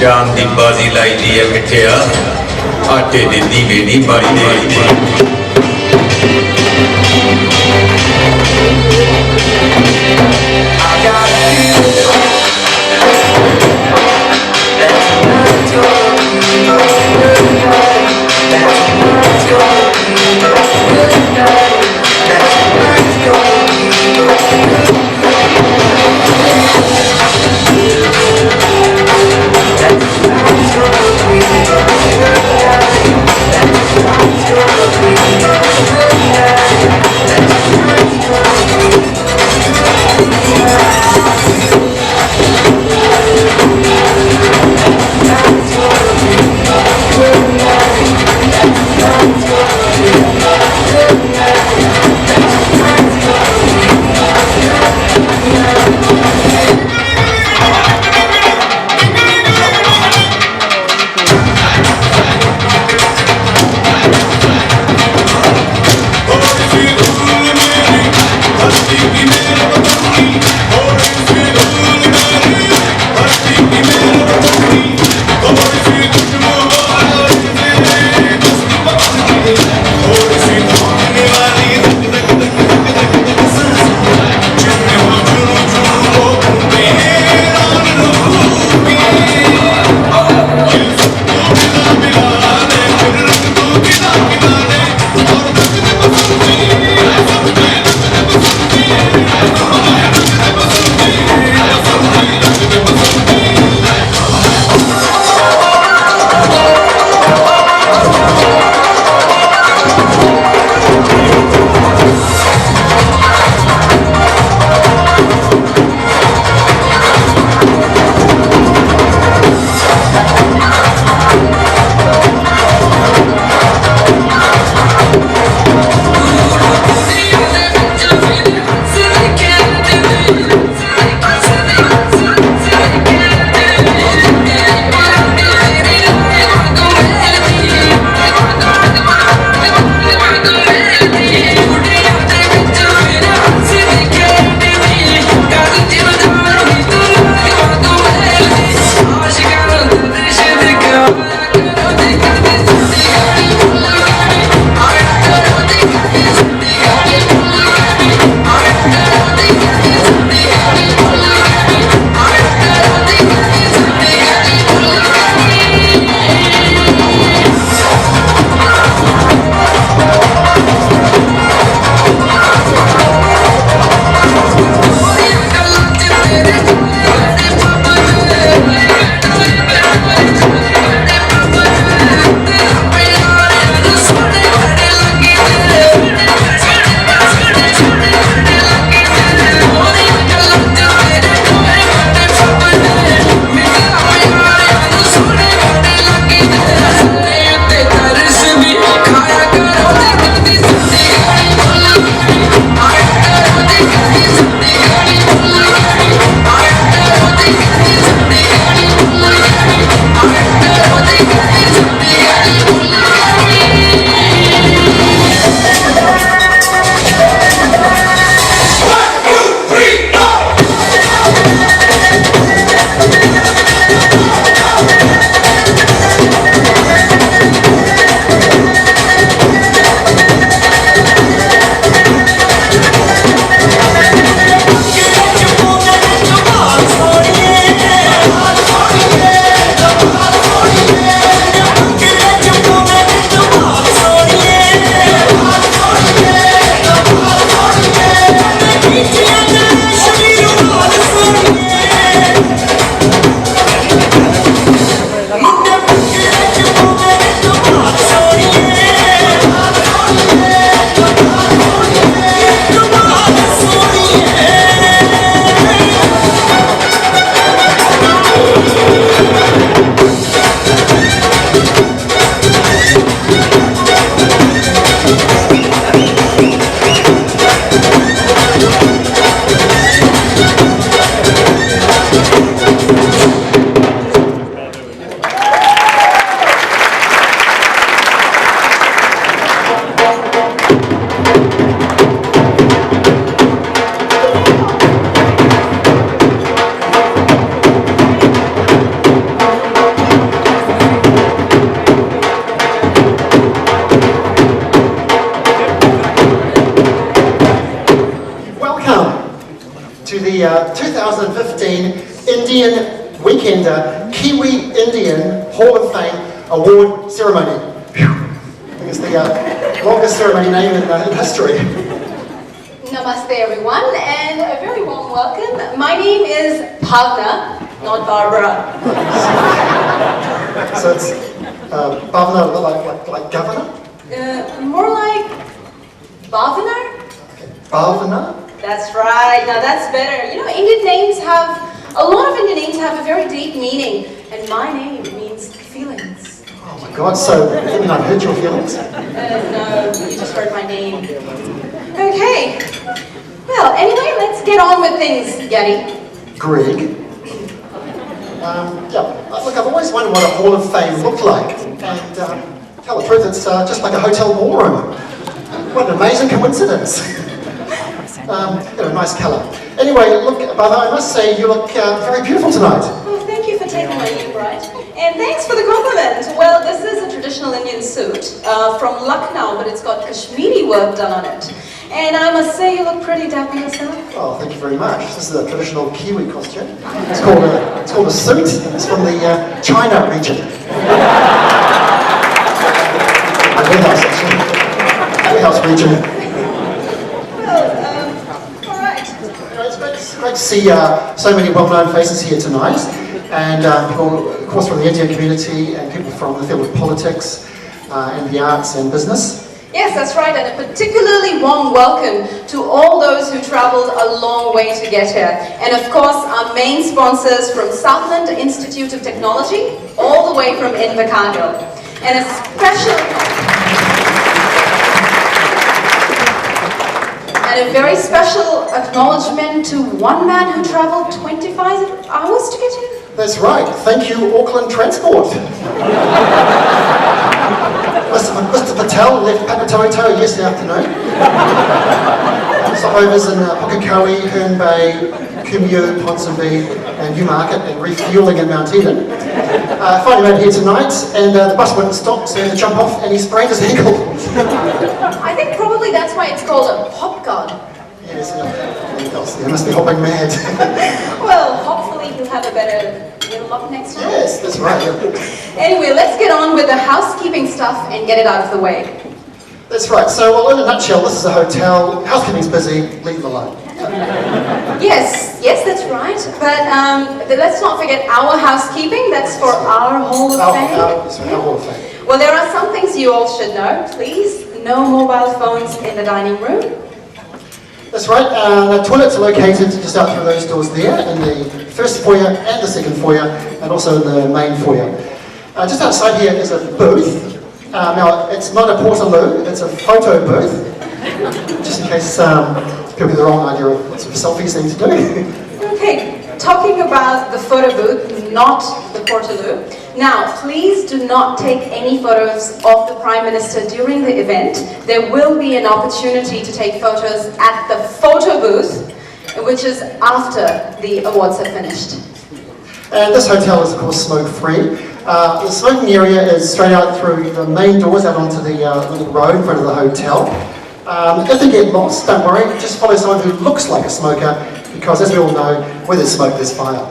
जान दी बाजी लाई दी है मिठिया आटे दे दीवे नी बारी दे to the 2015 Indian Weekender Kiwi Indian Hall of Fame Award Ceremony. Whew. I think it's the longest ceremony name in history. Namaste everyone, and a very warm welcome. My name is Bhavna, not Barbara. So it's Bhavna like governor? More like Bhavna? Okay. Bhavna? That's right, now that's better. You know, a lot of Indian names have a very deep meaning, and my name means feelings. Oh my God, so didn't I hurt your feelings? No, you just heard my name. Okay, well, anyway, let's get on with things, Gary. Greg. Look, I've always wondered what a Hall of Fame looked like. And tell the truth, it's just like a hotel ballroom. What an amazing coincidence. Nice colour. Anyway, look, Bhavna, I must say you look very beautiful tonight. Oh, thank you for taking my name right. And thanks for the compliment. Well, this is a traditional Indian suit from Lucknow, but it's got Kashmiri work done on it. And I must say you look pretty dapper yourself. Oh, thank you very much. This is a traditional Kiwi costume. It's called a suit. It's from the China region. Warehouse, actually. Warehouse region. It's great to see so many well-known faces here tonight, and people, of course, from the Indian community and people from the field of politics and the arts and business. Yes, that's right, and a particularly warm welcome to all those who travelled a long way to get here. And of course, our main sponsors from Southland Institute of Technology, all the way from Invercargill. And a very special acknowledgement to one man who travelled 25 hours to get here. That's right. Thank you, Auckland Transport. Mr. Patel left Papatoetoe yesterday afternoon. Stopovers in Pukekohe, Herne Bay, Kumeu, Ponsonby and Newmarket, and refuelling in Mount Eden. Finally made it here tonight, and the bus wouldn't stop, so he had to jump off, and he sprained his ankle. I think probably that's why it's called a hop guard. Yes, he must be hopping mad. Well, hopefully he'll have a better luck next time. Yes, that's right. Yeah. Anyway, let's get on with the housekeeping stuff and get it out of the way. That's right. So, well, in a nutshell, this is a hotel. Housekeeping's busy. Leave it alone. Yes, that's right. But let's not forget our housekeeping. That's for our Hall of Fame. Our Hall of Fame. Well, there are some things you all should know. Please, no mobile phones in the dining room. That's right. The toilets are located just out through those doors there, in the first foyer and the second foyer, and also in the main foyer. Just outside here is a booth. Now, it's not a portaloo, it's a photo booth, just in case people get the wrong idea of what sort of selfies they need to do. Okay, talking about the photo booth, not the portaloo. Now, please do not take any photos of the Prime Minister during the event. There will be an opportunity to take photos at the photo booth, which is after the awards have finished. And this hotel is, of course, smoke-free. The smoking area is straight out through the main doors out onto the little road in front of the hotel. If they get lost, don't worry, just follow someone who looks like a smoker, because as we all know, where there's smoke, there's fire.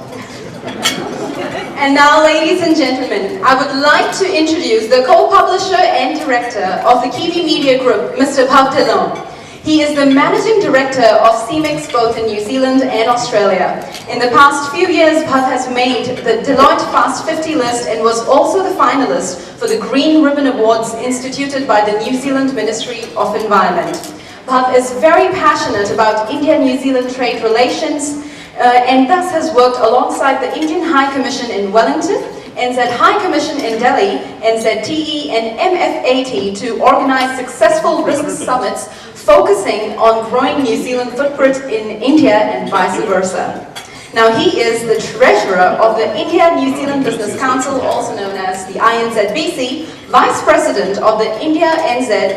And now, ladies and gentlemen, I would like to introduce the co-publisher and director of the Kiwi Media Group, Mr. Bhav Dillon. He is the managing director of CMIX both in New Zealand and Australia. In the past few years, Bhav has made the Deloitte Fast 50 list and was also the finalist for the Green Ribbon Awards instituted by the New Zealand Ministry of Environment. Bhav is very passionate about India-New Zealand trade relations and thus has worked alongside the Indian High Commission in Wellington, NZ High Commission in Delhi, NZTE and MFAT to organize successful risk summits focusing on growing New Zealand footprint in India and vice versa. Now he is the treasurer of the India-New Zealand Business Council, also known as the INZBC, vice president of the India-NZ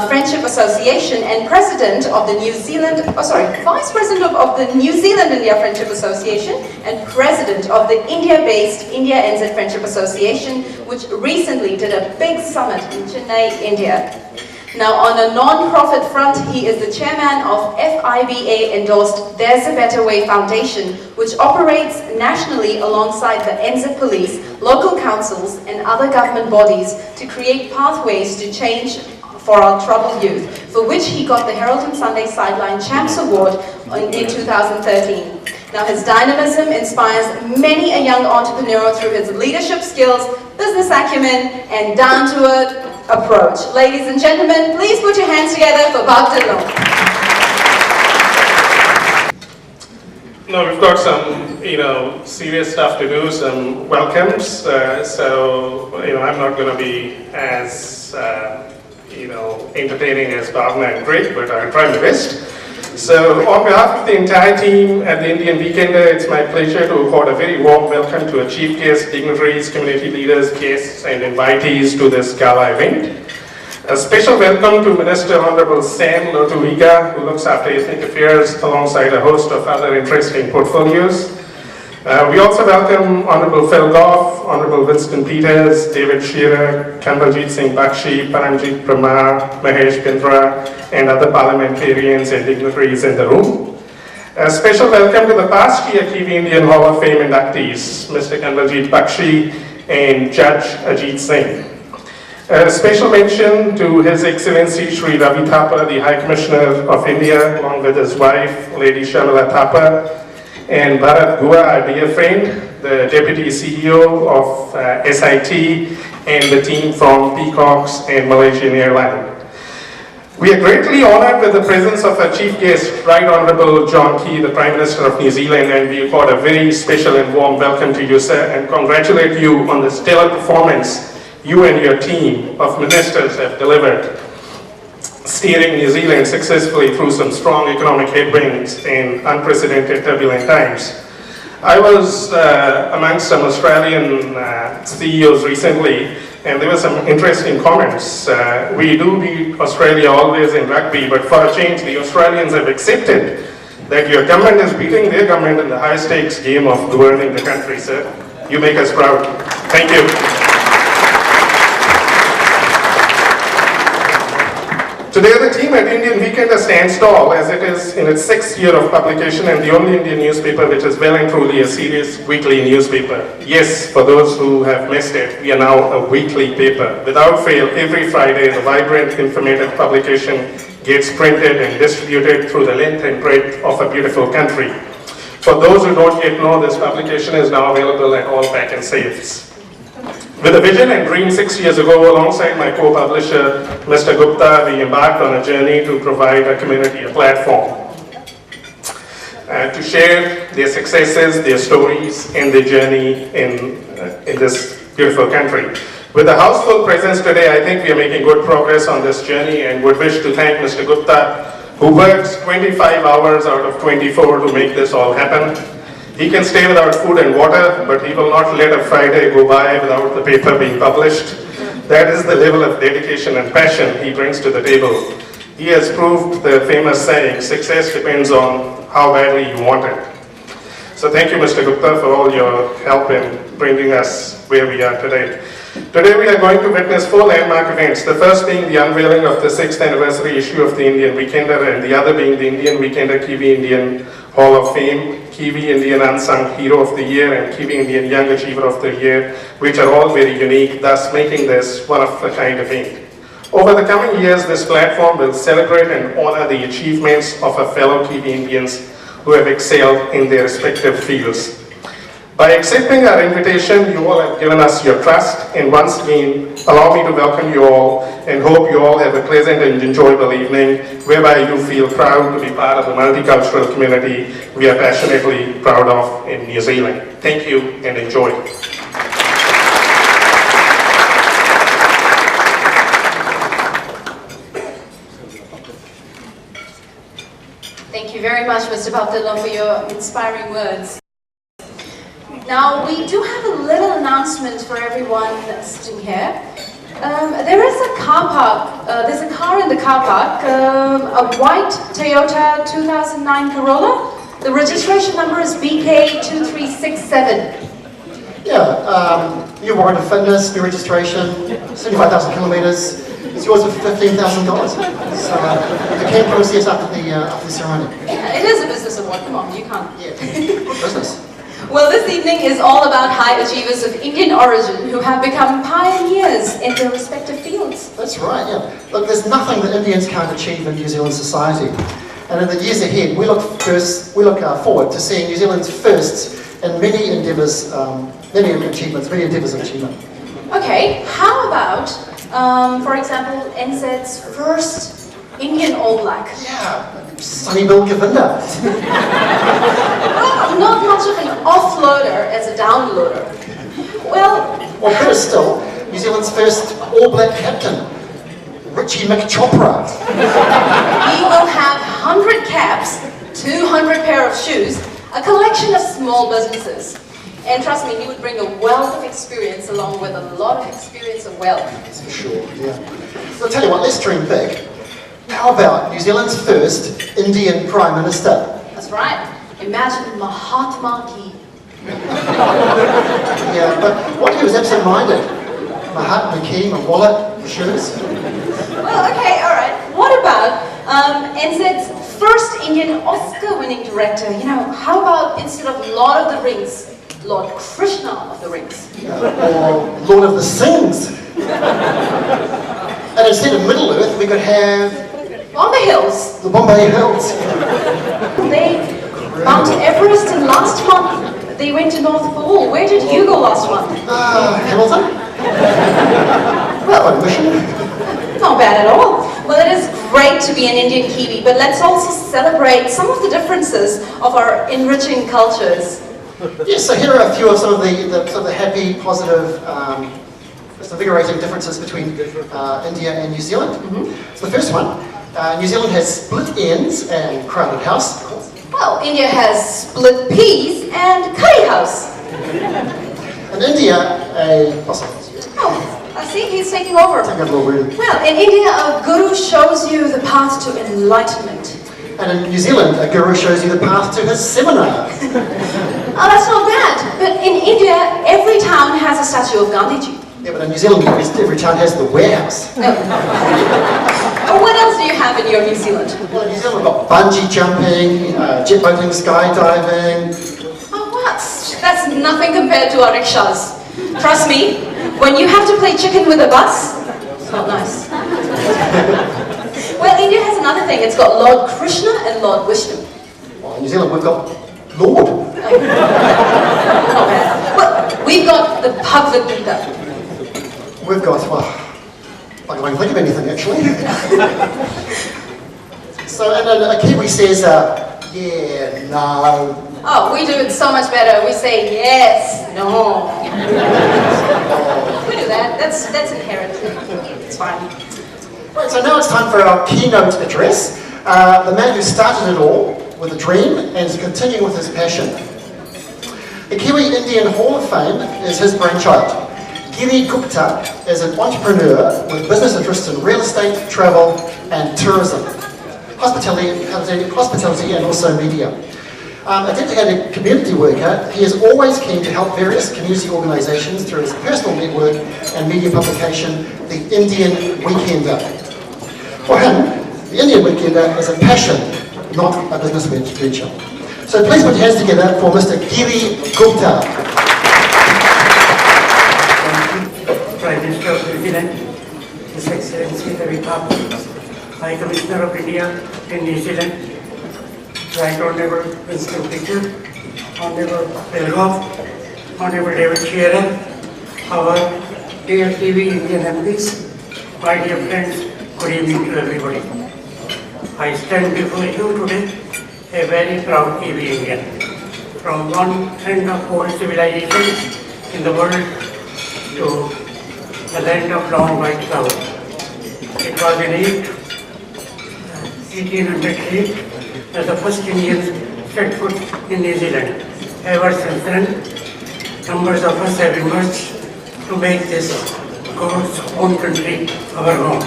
Friendship Association, and president of the vice president of the New Zealand-India Friendship Association, and president of the India-based India-NZ Friendship Association, which recently did a big summit in Chennai, India. Now, on a non-profit front, he is the chairman of FIBA-endorsed There's a Better Way Foundation, which operates nationally alongside the NZ Police, local councils, and other government bodies to create pathways to change for our troubled youth, for which he got the Herald and Sunday Sideline Champs Award in 2013. Now, his dynamism inspires many a young entrepreneur through his leadership skills, business acumen, and down-to-earth approach. Ladies and gentlemen, please put your hands together for Bob Dillon. Now we've got some, serious stuff to do, some welcomes. So, I'm not going to be as, entertaining as Bhavna and Greg, but I'll try my best. So, on behalf of the entire team at the Indian Weekender, it's my pleasure to accord a very warm welcome to our chief guests, dignitaries, community leaders, guests, and invitees to this gala event. A special welcome to Minister Honorable Sam Lotuiga, who looks after ethnic affairs alongside a host of other interesting portfolios. We also welcome Honorable Phil Goff, Honorable Winston Peters, David Shearer, Kanwaljit Singh Bakshi, Paramjit Pramar, Mahesh Bindra, and other parliamentarians and dignitaries in the room. A special welcome to the past year Kiwi Indian Hall of Fame inductees, Mr. Kanwaljit Bakshi and Judge Ajit Singh. A special mention to His Excellency Sri Ravi Thapa, the High Commissioner of India, along with his wife, Lady Shamila Thapa, and Bharat Gua, our dear friend, the Deputy CEO of SIT, and the team from Peacocks and Malaysian Airlines. We are greatly honored with the presence of our chief guest, Right Honorable John Key, the Prime Minister of New Zealand, and we accord a very special and warm welcome to you, sir, and congratulate you on the stellar performance you and your team of ministers have delivered, steering New Zealand successfully through some strong economic headwinds and unprecedented turbulent times. I was amongst some Australian CEOs recently, and there were some interesting comments. We do beat Australia always in rugby, but for a change, the Australians have accepted that your government is beating their government in the high-stakes game of governing the country, sir. You make us proud. Thank you. Today, the team at Indian Weekender stands tall as it is in its 6th year of publication and the only Indian newspaper which is well and truly a serious weekly newspaper. Yes, for those who have missed it, we are now a weekly paper. Without fail, every Friday, the vibrant, informative publication gets printed and distributed through the length and breadth of a beautiful country. For those who don't yet know, this publication is now available at all pack and safes. With a vision and dream 6 years ago, alongside my co-publisher, Mr. Gupta, we embarked on a journey to provide our community a platform to share their successes, their stories, and their journey in this beautiful country. With the house full presence today, I think we are making good progress on this journey and would wish to thank Mr. Gupta, who works 25 hours out of 24 to make this all happen. He can stay without food and water, but he will not let a Friday go by without the paper being published. That is the level of dedication and passion he brings to the table. He has proved the famous saying, success depends on how badly you want it. So thank you, Mr. Gupta, for all your help in bringing us where we are today. Today we are going to witness 4 landmark events, the first being the unveiling of the 6th anniversary issue of the Indian Weekender, and the other being the Indian Weekender Kiwi Indian Hall of Fame, Kiwi Indian Unsung Hero of the Year, and Kiwi Indian Young Achiever of the Year, which are all very unique, thus making this one of a kind event. Over the coming years, this platform will celebrate and honor the achievements of our fellow Kiwi Indians who have excelled in their respective fields. By accepting our invitation, you all have given us your trust, and once again, allow me to welcome you all and hope you all have a pleasant and enjoyable evening whereby you feel proud to be part of the multicultural community we are passionately proud of in New Zealand. Thank you and enjoy. Thank you very much, Mr. Bhavdilon, for your inspiring words. Now, we do have a little announcement for everyone sitting here. There is a car park, there's a car in the car park, a white Toyota 2009 Corolla. The registration number is BK2367. Yeah, new warrant of fitness, new registration, 75,000 kilometers. It's yours for $15,000. So the can process after the ceremony. Yeah, it is a business award. Come on, you can't. Yeah, good business. Well, this evening is all about high achievers of Indian origin who have become pioneers in their respective fields. That's right, yeah. Look, there's nothing that Indians can't achieve in New Zealand society. And in the years ahead, we look forward to seeing New Zealand's firsts in many endeavours, many endeavours of achievement. Okay, how about, for example, NZ's first Indian All Black? Yeah, Sunny Bill Govinda. Well, not much of an offloader as a downloader. Well, Or better still, New Zealand's first all-black captain, Richie McChopra. he will have 100 caps, 200 pair of shoes, a collection of small businesses. And trust me, he would bring a wealth of experience along with a lot of experience of wealth. That's for sure, yeah. So I'll tell you what, let's dream big. How about New Zealand's first Indian Prime Minister? That's right. Imagine Mahatma Gandhi. Yeah, but what if he was absent-minded? Mahatma Gandhi, my wallet, my shoes. Well, okay, all right. What about NZ's first Indian Oscar-winning director? You know, how about instead of Lord of the Rings, Lord Krishna of the Rings? Or Lord of the Sings. And instead of Middle-earth, we could have Bombay Hills. the Bombay Hills. They Mount Everest, and last month they went to North Pole. Where did you go last month? Hamilton? Well, On mission? not bad at all. Well, it is great to be an Indian Kiwi, but let's also celebrate some of the differences of our enriching cultures. Yes, so here are a few of some of the happy, positive, invigorating differences between India and New Zealand. So the first one, New Zealand has split ends and crowded house. Well, India has split peas and curry house. In India, Oh, I see he's taking over. take a little word. Well, in India, a guru shows you the path to enlightenment. And in New Zealand, a guru shows you the path to his seminar. Oh, that's not bad. But in India, every town has a statue of Gandhiji. Yeah, but in New Zealand, every town has the warehouse. Oh, what else do you have in your New Zealand? Well, in New Zealand, we've got bungee jumping, jet boating, skydiving. Oh, what? That's nothing compared to our rickshaws. Trust me, when you have to play chicken with a bus, it's not nice. Well, India has another thing. It's got Lord Krishna and Lord Vishnu. Well, in New Zealand, we've got Lord. Not bad. Well, we've got the Bhagavad Gita. We've got, well, I can't think of anything actually. So, and a Kiwi says, yeah, no. Oh, we do it so much better. We say yes, no. We do that. That's inherent. It's fine. Right, so now it's time for our keynote address. The man who started it all with a dream and is continuing with his passion. The Kiwi Indian Hall of Fame is his brainchild. Kiwi Gupta is an entrepreneur with business interests in real estate, travel and tourism, hospitality and also media. A dedicated community worker, he is always keen to help various community organisations through his personal network and media publication, The Indian Weekender. For him, The Indian Weekender is a passion, not a business venture. So please put your hands together for Mr. Kiwi Gupta. Prime Minister of New Zealand, His Excellency the Republic, High Commissioner of India in New Zealand, Right Honourable Winston Pitcher, Honourable Bill Goff, Honourable David Shearer, our dear TV Indian MPs, my dear friends, good evening to everybody. I stand before you today a very proud Kiwi Indian. From one end of old civilization in the world to the land of long white cloud. It was in 1808 that the first Indians set foot in New Zealand. Ever since then, numbers of us have emerged to make this God's own country our home.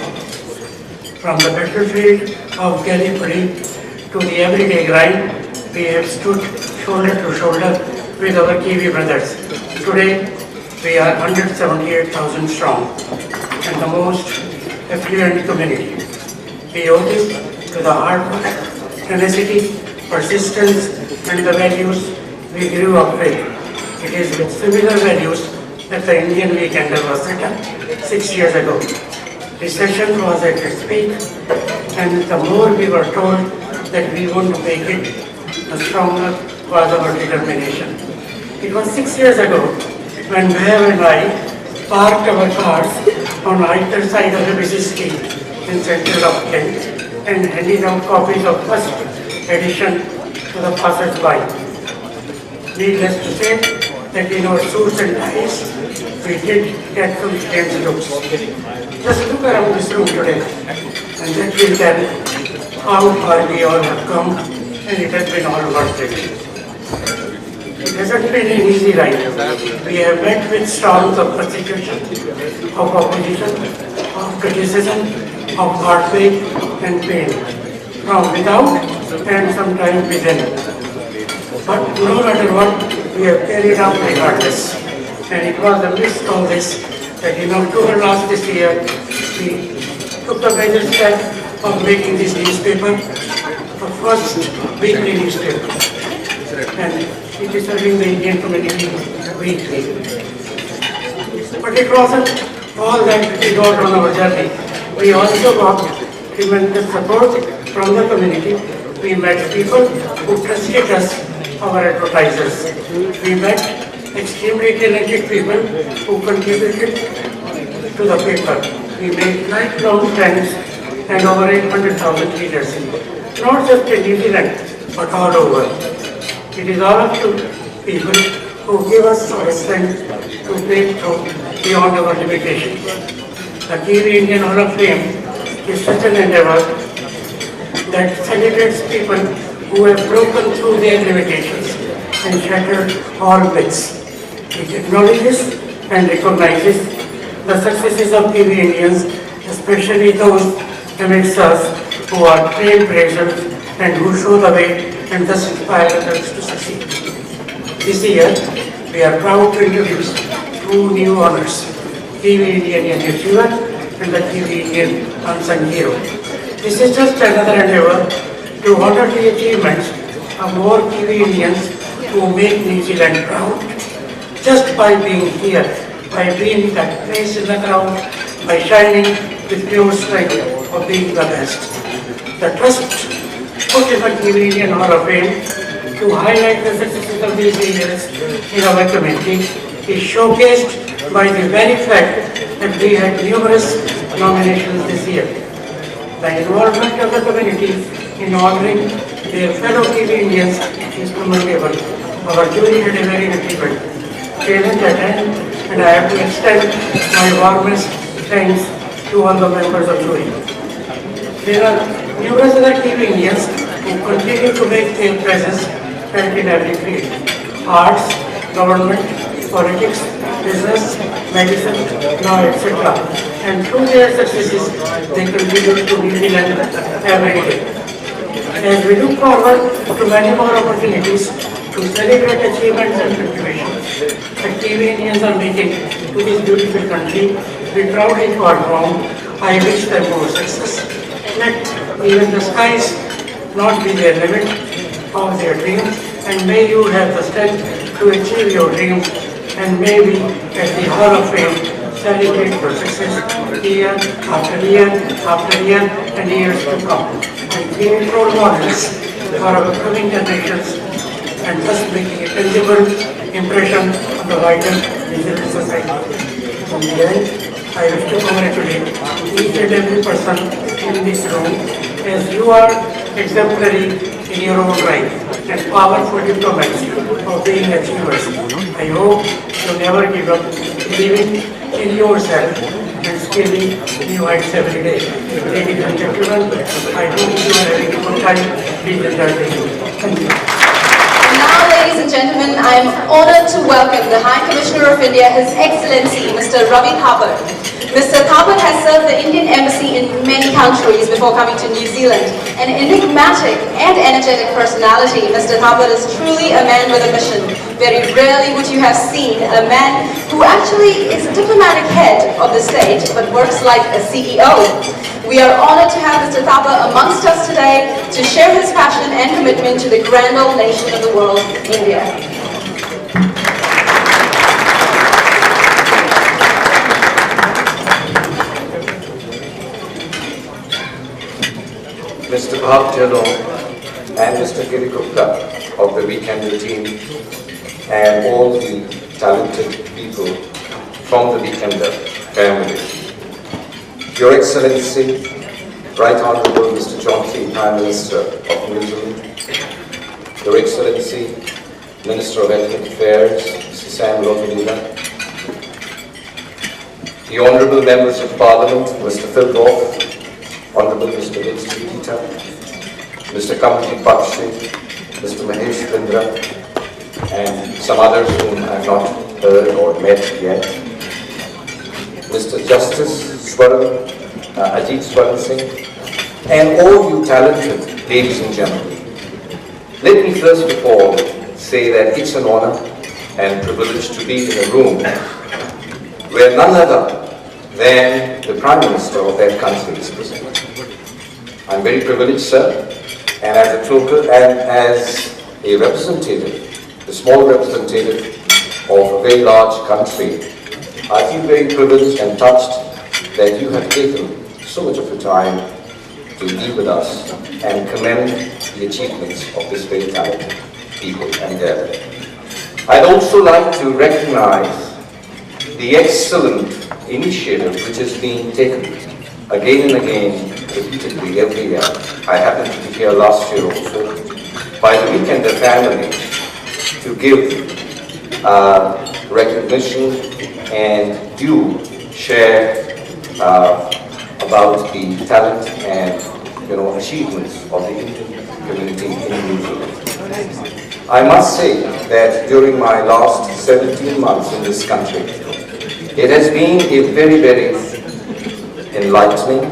From the battlefield of Gallipoli to the everyday grind, we have stood shoulder to shoulder with our Kiwi brothers. Today, we are 178,000 strong, and the most affluent community. We owe this to the hard work, tenacity, persistence, and the values we grew up with. It is with similar values that the Indian Weekender was set up 6 years ago. Recession was at its peak, and the more we were told that we wouldn't make it, the stronger was our determination. It was 6 years ago when Bev and I parked our cars on either side of a busy street in central of Kent and handed out copies of first edition to the passers-by. Needless to say that in our suits and ties, we did get some strange looks. Just look around this room today, and that will tell how far we all have come, and it has been all worth it. It hasn't been an easy ride. We have met with storms of persecution, of opposition, of criticism, of heartbreak and pain, from without and sometimes within. But no matter what, we have carried out regardless. And it was amidst all this that in October last this year, we took the major step of making this newspaper the first weekly newspaper. And it is serving the Indian community weekly. But it wasn't all that we got on our journey. We also got tremendous support from the community. We met people who trusted us, our advertisers. We met extremely talented people who contributed to the paper. We made lifelong friends and over 800,000 readers, not just in New Zealand, but all over. It is all up to people who give us our strength to break through beyond our limitations. The Kiwi Indian Hall of Fame is such an endeavor that celebrates people who have broken through their limitations and shattered all myths. It acknowledges and recognizes the successes of Kiwi Indians, especially those amidst us who are trailblazers and who show the way and thus inspire others to succeed. This year, we are proud to introduce two new honors, Kiwi Indian Achiever and the Kiwi Indian Unsung Hero. This is just another endeavor to honor the achievements of more Kiwi Indians who make New Zealand proud just by being here, by being that place in the crowd, by shining with pure strength of being the best. The trust put in the Kiwi Indian Hall of Fame to highlight the successes of these leaders in our community is showcased by the very fact that we had numerous nominations this year. The involvement of the community in honoring their fellow Kiwi Indians is commendable. Our jury had a very difficult challenge at hand, and I have to extend my warmest thanks to all the members of jury. There are numerous other Kiwi Indians who continue to make their presence felt in every field: arts, government, politics, business, medicine, law, etc. And through their successes, they contribute to New Zealand every day. As we look forward to many more opportunities to celebrate achievements and contributions that Kiwi Indians are making to this beautiful country, we proudly call home. I wish them more success. Let even the skies not be their limit of their dreams, and may you have the strength to achieve your dreams, and maybe at the Hall of Fame celebrate your success year after year after year and years to come, and create role models for our coming generations, and thus making a tangible impression on the wider New Zealand society. In the end, I wish to congratulate each and every person in this room, as you are exemplary in your own right and powerful diplomats of being achievers. I hope you never give up believing in yourself and scaling new heights every day. Ladies and gentlemen, I hope you are having a good time. Please enjoy the evening. Thank you. Now, ladies and gentlemen, I am honored to welcome the High Commissioner of India, His Excellency Mr. Ravi Thapar. Mr. Thapar has served the Indian Embassy in many countries before coming to New Zealand. An enigmatic and energetic personality, Mr. Thapar is truly a man with a mission. Very rarely would you have seen a man who actually is a diplomatic head of the state but works like a CEO. We are honored to have Mr. Thapar amongst us today to share his passion and commitment to the grand old nation of the world, India. Mr. Bhavtelo and Mr. Kiwi of the Weekender team and all the talented people from the Weekender family. Your Excellency, Right Honourable Mr. John Key, Prime Minister of New Zealand, Your Excellency, Minister of Ethnic Affairs, Mr. Sam Lotonila, the Honourable Members of Parliament, Mr. Phil Goff, Honourable Mr. Winston Peter, Mr. Kamalji Bakshi, Mr. Mahesh Pindra, and some others whom I have not heard or met yet, Mr. Justice Swaran, Ajit Swaran Singh, and all you talented ladies and gentlemen. Let me first of all say that it's an honor and privilege to be in a room where none other than the Prime Minister of that country is present. I'm very privileged, sir, and as a token and as a representative, a small representative of a very large country, I feel very privileged and touched that you have taken so much of your time to be with us and commend the achievements of this very talented people and gathering. I'd also like to recognize the excellent initiative which is being taken again and again, repeatedly every year. I happened to be here last year also, by the Weekender family to give recognition and due share about the talent and achievements of the Indian community in New Zealand. I must say that during my last 17 months in this country, it has been a very, very enlightening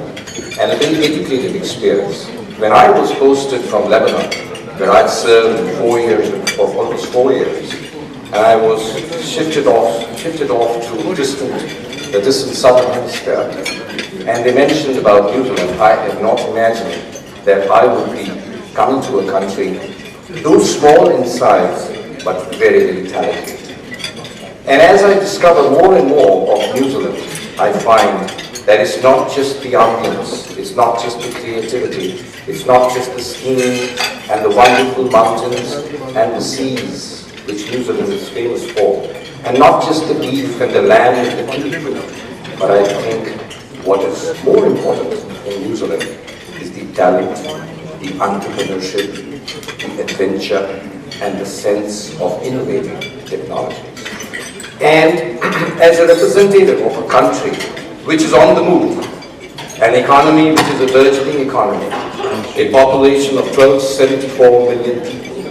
and a very educated experience. When I was posted from Lebanon, where I'd served for almost 4 years, and I was shifted off to the distant southern hemisphere, and they mentioned about New Zealand, I had not imagined that I would be coming to a country, though small in size, but very, very talented. And as I discover more and more of New Zealand, I find that it's not just the ambience, it's not just the creativity, it's not just the skiing and the wonderful mountains and the seas, which New Zealand is famous for, and not just the beef and the land and the people, but I think what is more important in New Zealand is the talent, the entrepreneurship, the adventure, and the sense of innovative technologies. And as a representative of a country which is on the move, an economy which is a burgeoning economy, a population of 1274 million people,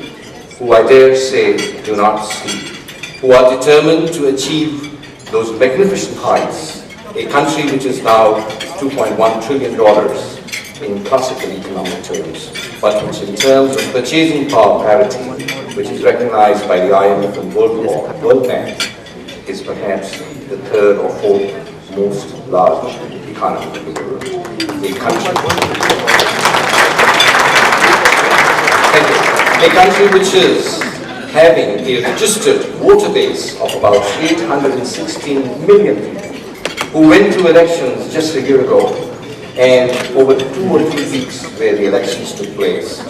who I dare say do not sleep, who are determined to achieve those magnificent heights, a country which is now $2.1 trillion in classical economic terms, but which in terms of purchasing power parity, which is recognized by the IMF and World Bank, is perhaps the third or fourth most large economy in the world. A country which is having a registered voter base of about 816 million people who went to elections just a year ago, and over 2 or 3 weeks where the elections took place,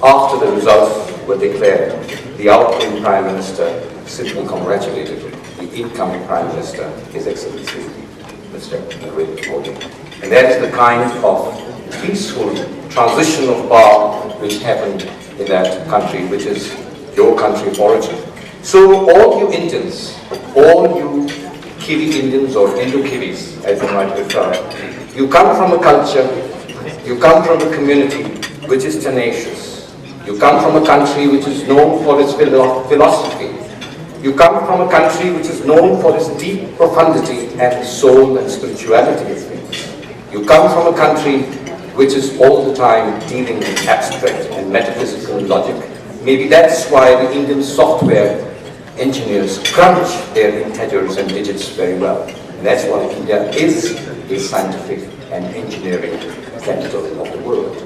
after the results were declared, the outgoing Prime Minister simply congratulated the incoming Prime Minister, His Excellency, Mr. Narendra Modi. And that is the kind of peaceful transition of power which happened in that country, which is your country of origin. So all you Indians, all you Kiwi Indians or Indo-Kiwis, as you might prefer, you come from a culture, you come from a community which is tenacious. You come from a country which is known for its philosophy, You come from a country which is known for its deep profundity and soul and spirituality of things. You come from a country which is all the time dealing with abstract and metaphysical logic. Maybe that's why the Indian software engineers crunch their integers and digits very well. And that's why India is a scientific and engineering capital of the world.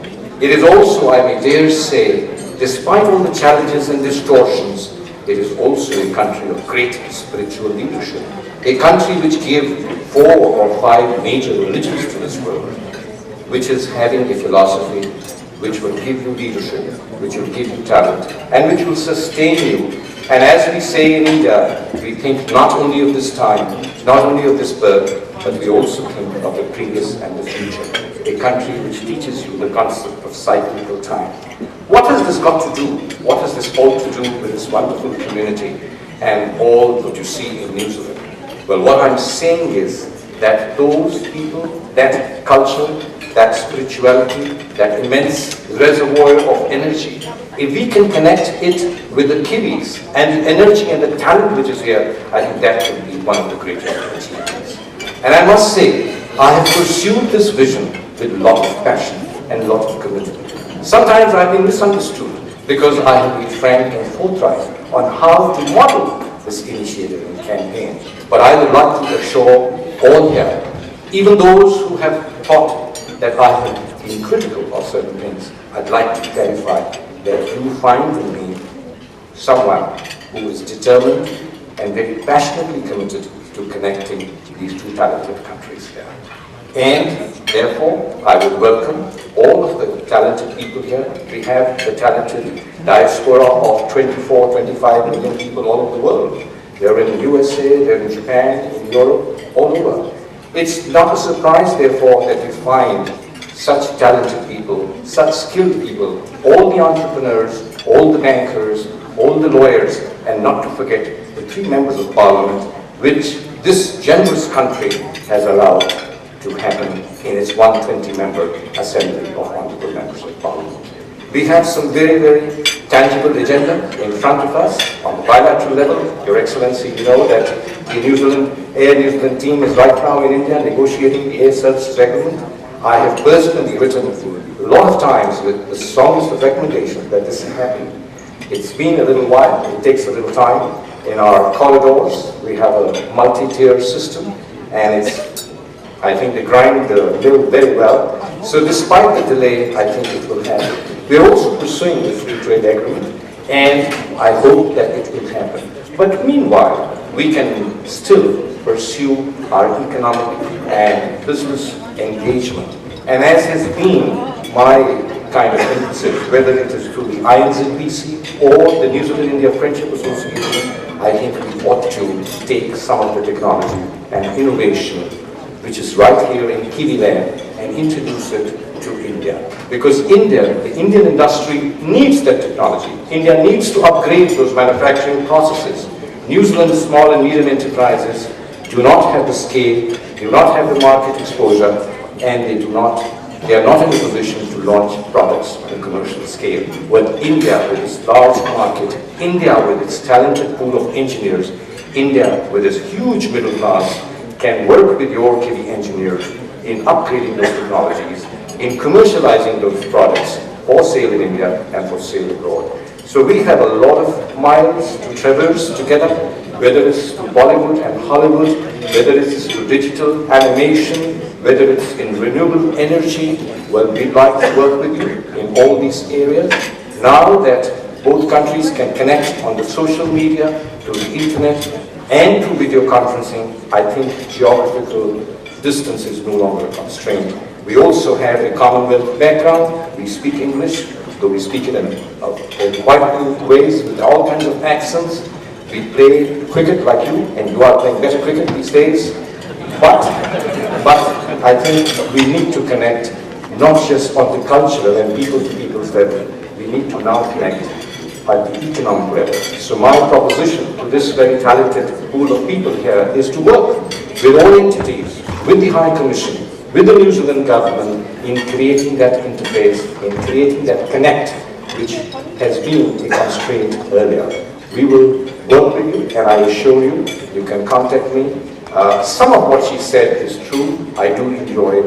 It is also, I may dare say, despite all the challenges and distortions, it is also a country of great spiritual leadership. A country which gave 4 or 5 major religions to this world, which is having a philosophy which will give you leadership, which will give you talent, and which will sustain you. And as we say in India, we think not only of this time, not only of this birth, but we also think of the previous and the future. A country which teaches you the concept of cyclical time. What has this got to do? What has this all to do with this wonderful community and all that you see in New Zealand? Well, what I'm saying is that those people, that culture, that spirituality, that immense reservoir of energy, if we can connect it with the Kiwis and the energy and the talent which is here, I think that could be one of the greatest achievements. And I must say, I have pursued this vision with a lot of passion and a lot of commitment. Sometimes I've been misunderstood because I have been frank and forthright on how to model this initiative and campaign. But I would like to assure all here, even those who have thought that I have been critical of certain things, I'd like to clarify that you find in me someone who is determined and very passionately committed to connecting these two talented countries here. And therefore, I would welcome all of the talented people here. We have the talented diaspora of 24, 25 million people all over the world. They're in the USA, they're in Japan, in Europe, all over. It's not a surprise, therefore, that we find such talented people, such skilled people, all the entrepreneurs, all the bankers, all the lawyers, and not to forget the 3 members of parliament, which this generous country has allowed to happen in its 120-member assembly of honorable members of parliament. We have some very, very tangible agenda in front of us on the bilateral level. Your Excellency, you know that the Air New Zealand team is right now in India negotiating the air services agreement. I have personally written a lot of times with the strongest of recommendations that this happen. It's been a little while, it takes a little time. In our corridors, we have a multi-tier system, and I think they grind the mill very well. So despite the delay, I think it will happen. We're also pursuing the free trade agreement, and I hope that it will happen. But meanwhile, we can still pursue our economic and business engagement. And as has been my kind of emphasis, whether it is through the INZBC or the New Zealand-India Friendship Association, I think we ought to take some of the technology and innovation which is right here in Kiwi land and introduce it to India. Because India, the Indian industry needs that technology. India needs to upgrade those manufacturing processes. New Zealand's small and medium enterprises do not have the scale, do not have the market exposure, and they are not in a position to launch products on a commercial scale. But India with its large market, India with its talented pool of engineers, India with its huge middle class can work with your Kiwi engineers in upgrading those technologies, in commercializing those products for sale in India and for sale abroad. So we have a lot of miles to traverse together, whether it's to Bollywood and Hollywood, whether it's to digital animation, whether it's in renewable energy. Well, we'd like to work with you in all these areas. Now that both countries can connect on the social media, to the internet, and through video conferencing, I think geographical distance is no longer a constraint. We also have a Commonwealth background. We speak English, though we speak it in quite good ways with all kinds of accents. We play cricket like you, and you are playing better cricket these days. But I think we need to connect not just on the cultural and people-to-people's level. We need to now connect at the economic level. So my proposition to this very talented pool of people here is to work with all entities, with the High Commission, with the New Zealand government in creating that interface, in creating that connect, which has been a constraint earlier. We will work with you, and I assure you, you can contact me. Some of what she said is true. I do enjoy,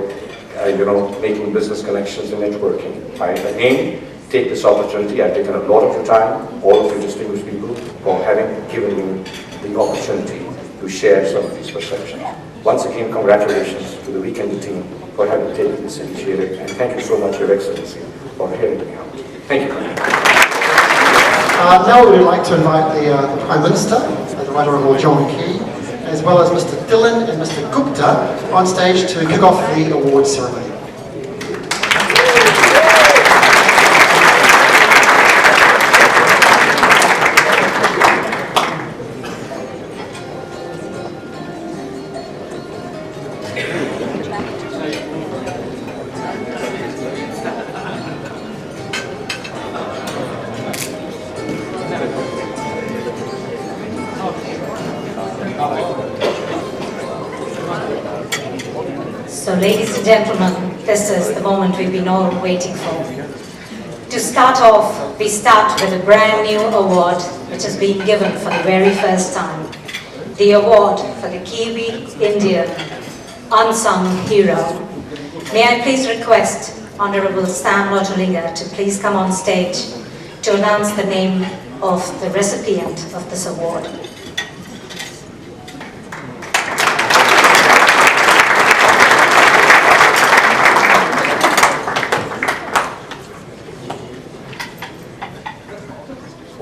making business connections and networking. I again take this opportunity. I've taken a lot of your time, all of you distinguished people, for having given me the opportunity to share some of these perceptions. Once again, congratulations to the Weekender team for having taken this initiative, and thank you so much, Your Excellency, for hearing me out. Thank you. Now we would like to invite the Prime Minister, the Right Honourable John Key, as well as Mr. Dillon and Mr. Gupta on stage to kick off the award ceremony. So ladies and gentlemen, this is the moment we've been all waiting for. To start off, we start with a brand new award which has been given for the very first time. The award for the Kiwi Indian Unsung Hero. May I please request Honorable Sam Lotulinga to please come on stage to announce the name of the recipient of this award.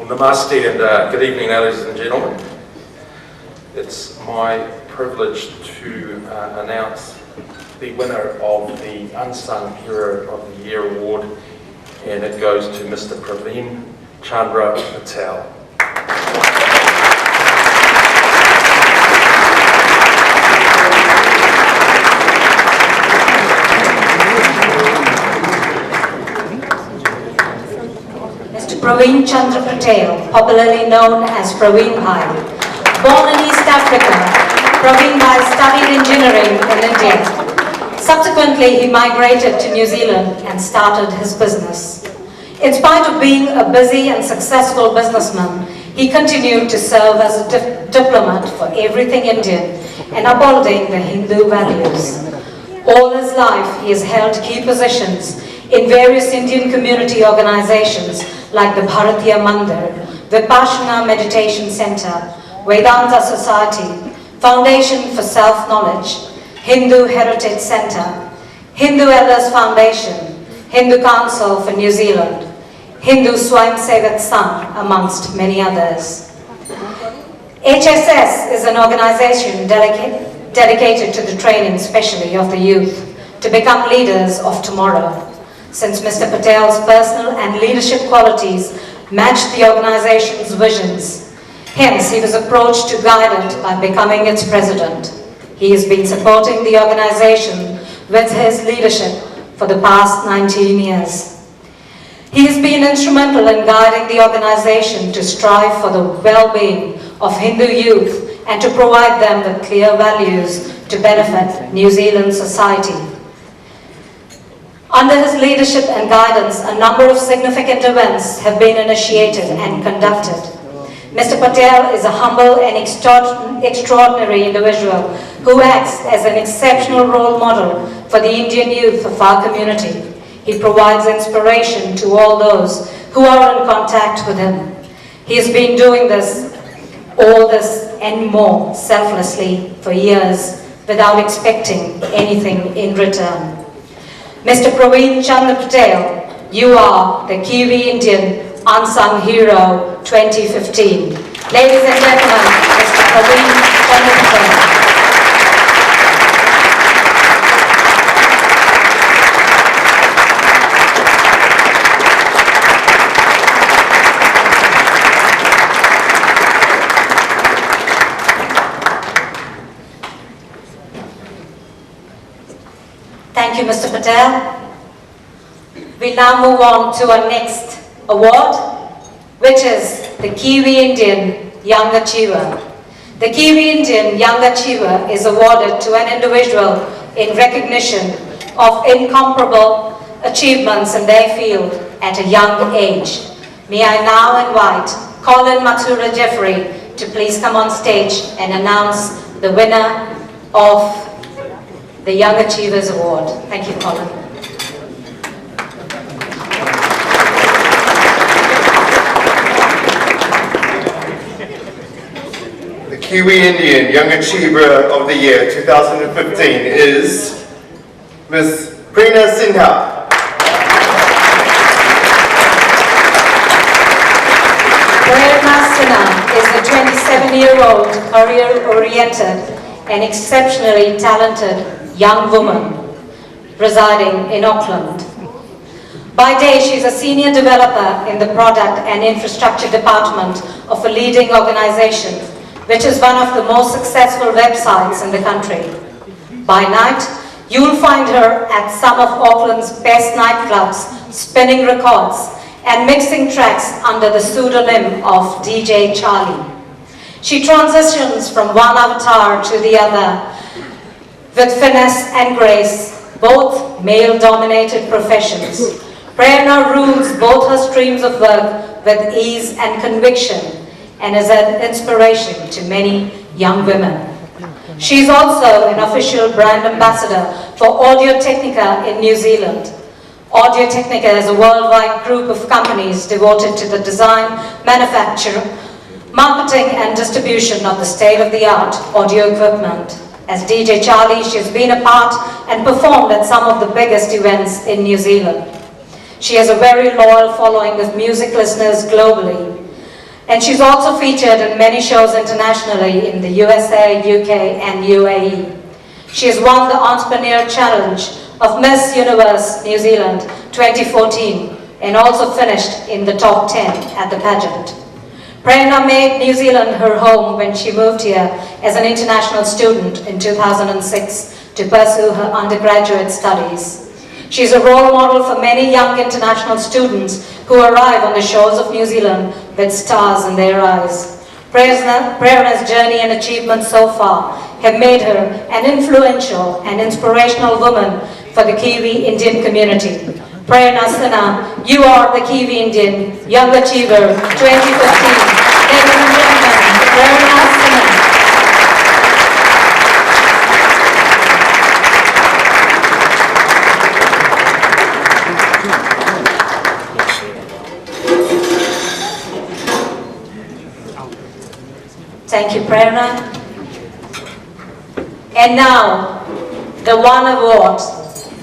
Namaste and good evening, ladies and gentlemen. It's my privilege to announce the winner of the Unsung Hero of the Year award, and it goes to Mr. Praveen Chandra Patel. Praveen Chandra Patel, popularly known as Praveen Bhai. Born in East Africa, Praveen Bhai studied engineering in India. Subsequently, he migrated to New Zealand and started his business. In spite of being a busy and successful businessman, he continued to serve as a diplomat for everything Indian and upholding the Hindu values. All his life, he has held key positions in various Indian community organizations like the Bharatiya Mandir, Vipassana Meditation Center, Vedanta Society, Foundation for Self-Knowledge, Hindu Heritage Center, Hindu Elders Foundation, Hindu Council for New Zealand, Hindu Swayam Sevak Sangh, amongst many others. HSS is an organization dedicated to the training, especially of the youth, to become leaders of tomorrow. Since Mr. Patel's personal and leadership qualities matched the organization's visions, hence he was approached to guide it by becoming its president. He has been supporting the organization with his leadership for the past 19 years. He has been instrumental in guiding the organization to strive for the well-being of Hindu youth and to provide them with clear values to benefit New Zealand society. Under his leadership and guidance, a number of significant events have been initiated and conducted. Mr. Patel is a humble and extraordinary individual who acts as an exceptional role model for the Indian youth of our community. He provides inspiration to all those who are in contact with him. He has been doing all this and more selflessly for years without expecting anything in return. Mr. Praveen Chandra Patel, you are the Kiwi Indian Unsung Hero 2015. Ladies and gentlemen, Mr. Praveen Chandra Patel. Thank you, Mr. Patel. We now move on to our next award, which is the Kiwi Indian Young Achiever. The Kiwi Indian Young Achiever is awarded to an individual in recognition of incomparable achievements in their field at a young age. May I now invite Colin Mathura Jeffrey to please come on stage and announce the winner of the Young Achievers Award. Thank you, Colin. The Kiwi Indian Young Achiever of the Year 2015 is Ms. Prina Sinha. Is a 27-year-old, career-oriented and exceptionally talented young woman residing in Auckland. By day, she's a senior developer in the product and infrastructure department of a leading organization, which is one of the most successful websites in the country. By night, you'll find her at some of Auckland's best nightclubs, spinning records and mixing tracks under the pseudonym of DJ Charlie. She transitions from one avatar to the other with finesse and grace, both male-dominated professions. Prerna rules both her streams of work with ease and conviction and is an inspiration to many young women. She is also an official brand ambassador for Audio Technica in New Zealand. Audio Technica is a worldwide group of companies devoted to the design, manufacture, marketing and distribution of the state-of-the-art audio equipment. As DJ Charlie, she has been a part and performed at some of the biggest events in New Zealand. She has a very loyal following of music listeners globally. And she's also featured in many shows internationally in the USA, UK and UAE. She has won the Entrepreneur Challenge of Miss Universe New Zealand 2014 and also finished in the top 10 at the pageant. Prerna made New Zealand her home when she moved here as an international student in 2006 to pursue her undergraduate studies. She's a role model for many young international students who arrive on the shores of New Zealand with stars in their eyes. Prerna's journey and achievements so far have made her an influential and inspirational woman for the Kiwi Indian community. Prerna Sinha, you are the Kiwi Indian Young Achiever 2015. Ladies and gentlemen, Prerna Sinha. Thank you, Prerna. And now, the one award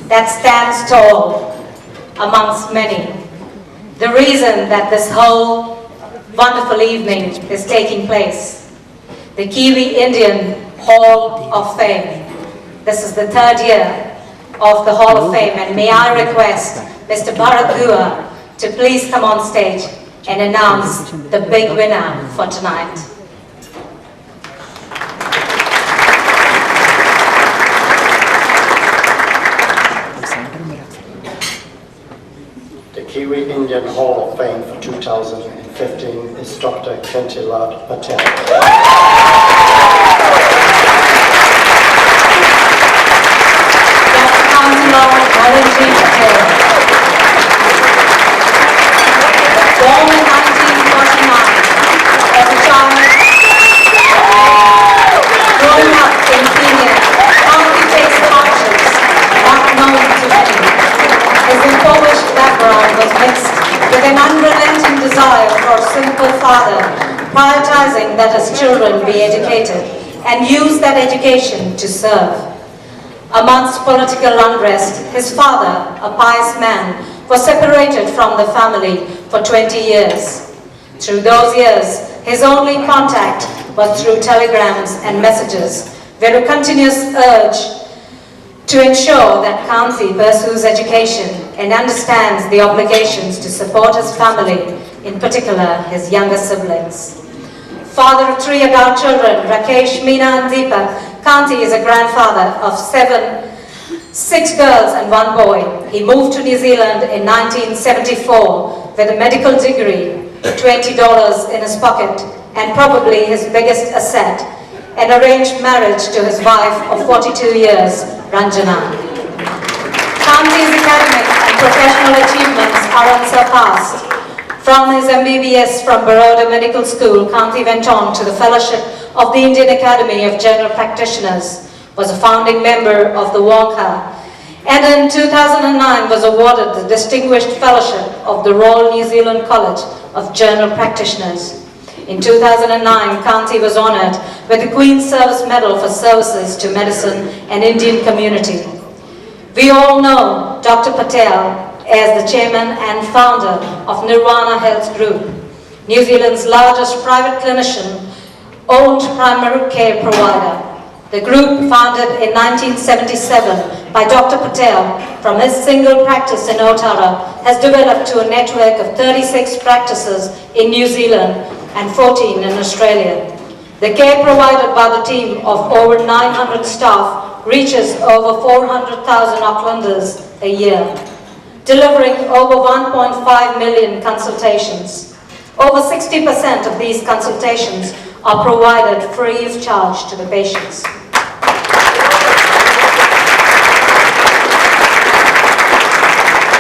that stands tall amongst many. The reason that this whole wonderful evening is taking place. The Kiwi Indian Hall of Fame. This is the third year of the Hall of Fame, and may I request Mr. Bharat Dua to please come on stage and announce the big winner for tonight. The Kiwi Indian Hall of Fame for 2015 is Dr. Kentilad Patel. Dr. Kentilad Patel. Born in 1949 as a child, growing up in Kenya, County takes cultures not known to many. His impoverished background was mixed with an unrelenting desire for a simple father, prioritizing that his children be educated and use that education to serve. Amongst political unrest, his father, a pious man, was separated from the family for 20 years. Through those years, his only contact was through telegrams and messages, where a continuous urge to ensure that Kanti pursues education and understands the obligations to support his family, in particular his younger siblings. Father of 3 adult children, Rakesh, Meena and Deepak, Kanti is a grandfather of 6 girls and 1 boy. He moved to New Zealand in 1974 with a medical degree, $20 in his pocket, and probably his biggest asset, an arranged marriage to his wife of 42 years, Ranjana. Kanti's academic and professional achievements are unsurpassed. From his MBBS from Baroda Medical School, Kanti went on to the Fellowship of the Indian Academy of General Practitioners, was a founding member of the WONCA, and in 2009 was awarded the Distinguished Fellowship of the Royal New Zealand College of General Practitioners. In 2009, Kanti was honoured with the Queen's Service Medal for services to medicine and Indian community. We all know Dr. Patel as the chairman and founder of Nirvana Health Group, New Zealand's largest private clinician-owned primary care provider. The group, founded in 1977 by Dr. Patel from his single practice in Otara, has developed to a network of 36 practices in New Zealand and 14 in Australia. The care provided by the team of over 900 staff reaches over 400,000 Aucklanders a year, delivering over 1.5 million consultations. Over 60% of these consultations are provided free of charge to the patients.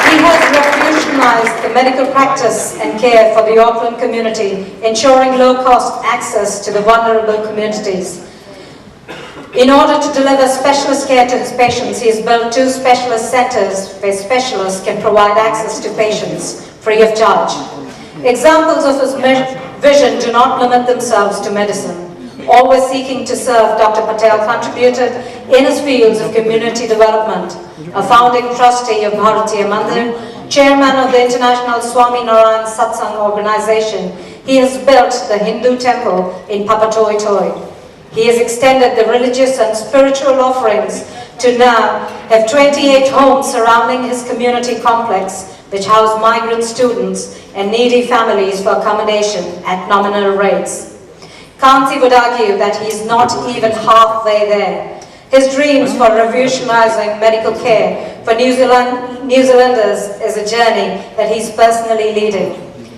He has revolutionized the medical practice and care for the Auckland community, ensuring low-cost access to the vulnerable communities. In order to deliver specialist care to his patients, he has built 2 specialist centres where specialists can provide access to patients free of charge. Examples of his vision do not limit themselves to medicine. Always seeking to serve, Dr. Patel contributed in his fields of community development, a founding trustee of Bharatiya Mandir, chairman of the International Swami Narayan Satsang organization. He has built the Hindu temple in Papatoetoe. He has extended the religious and spiritual offerings to now have 28 homes surrounding his community complex, which house migrant students and needy families for accommodation at nominal rates. Kanti would argue that he is not even halfway there. His dreams for revolutionizing medical care for New Zealanders is a journey that he's personally leading.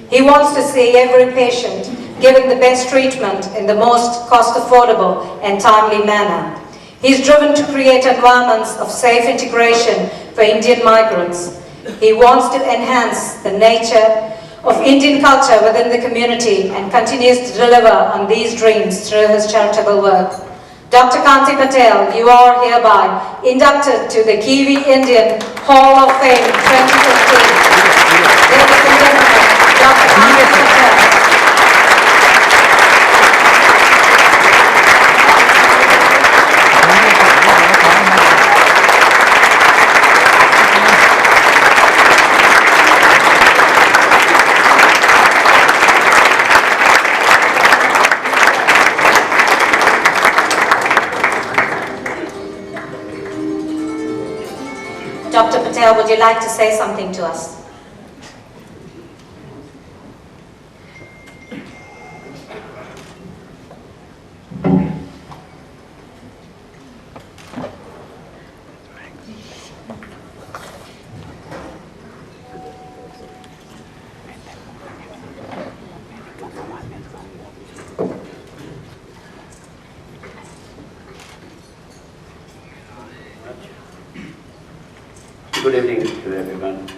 He wants to see every patient given the best treatment in the most cost-affordable and timely manner. He's driven to create environments of safe integration for Indian migrants. He wants to enhance the nature of Indian culture within the community and continues to deliver on these dreams through his charitable work. Dr. Kanti Patel, you are hereby inducted to the Kiwi Indian Hall of Fame 2015. Ladies and gentlemen, Dr. Kanti Patel. Dr. Patel, would you like to say something to us? Good evening to everyone.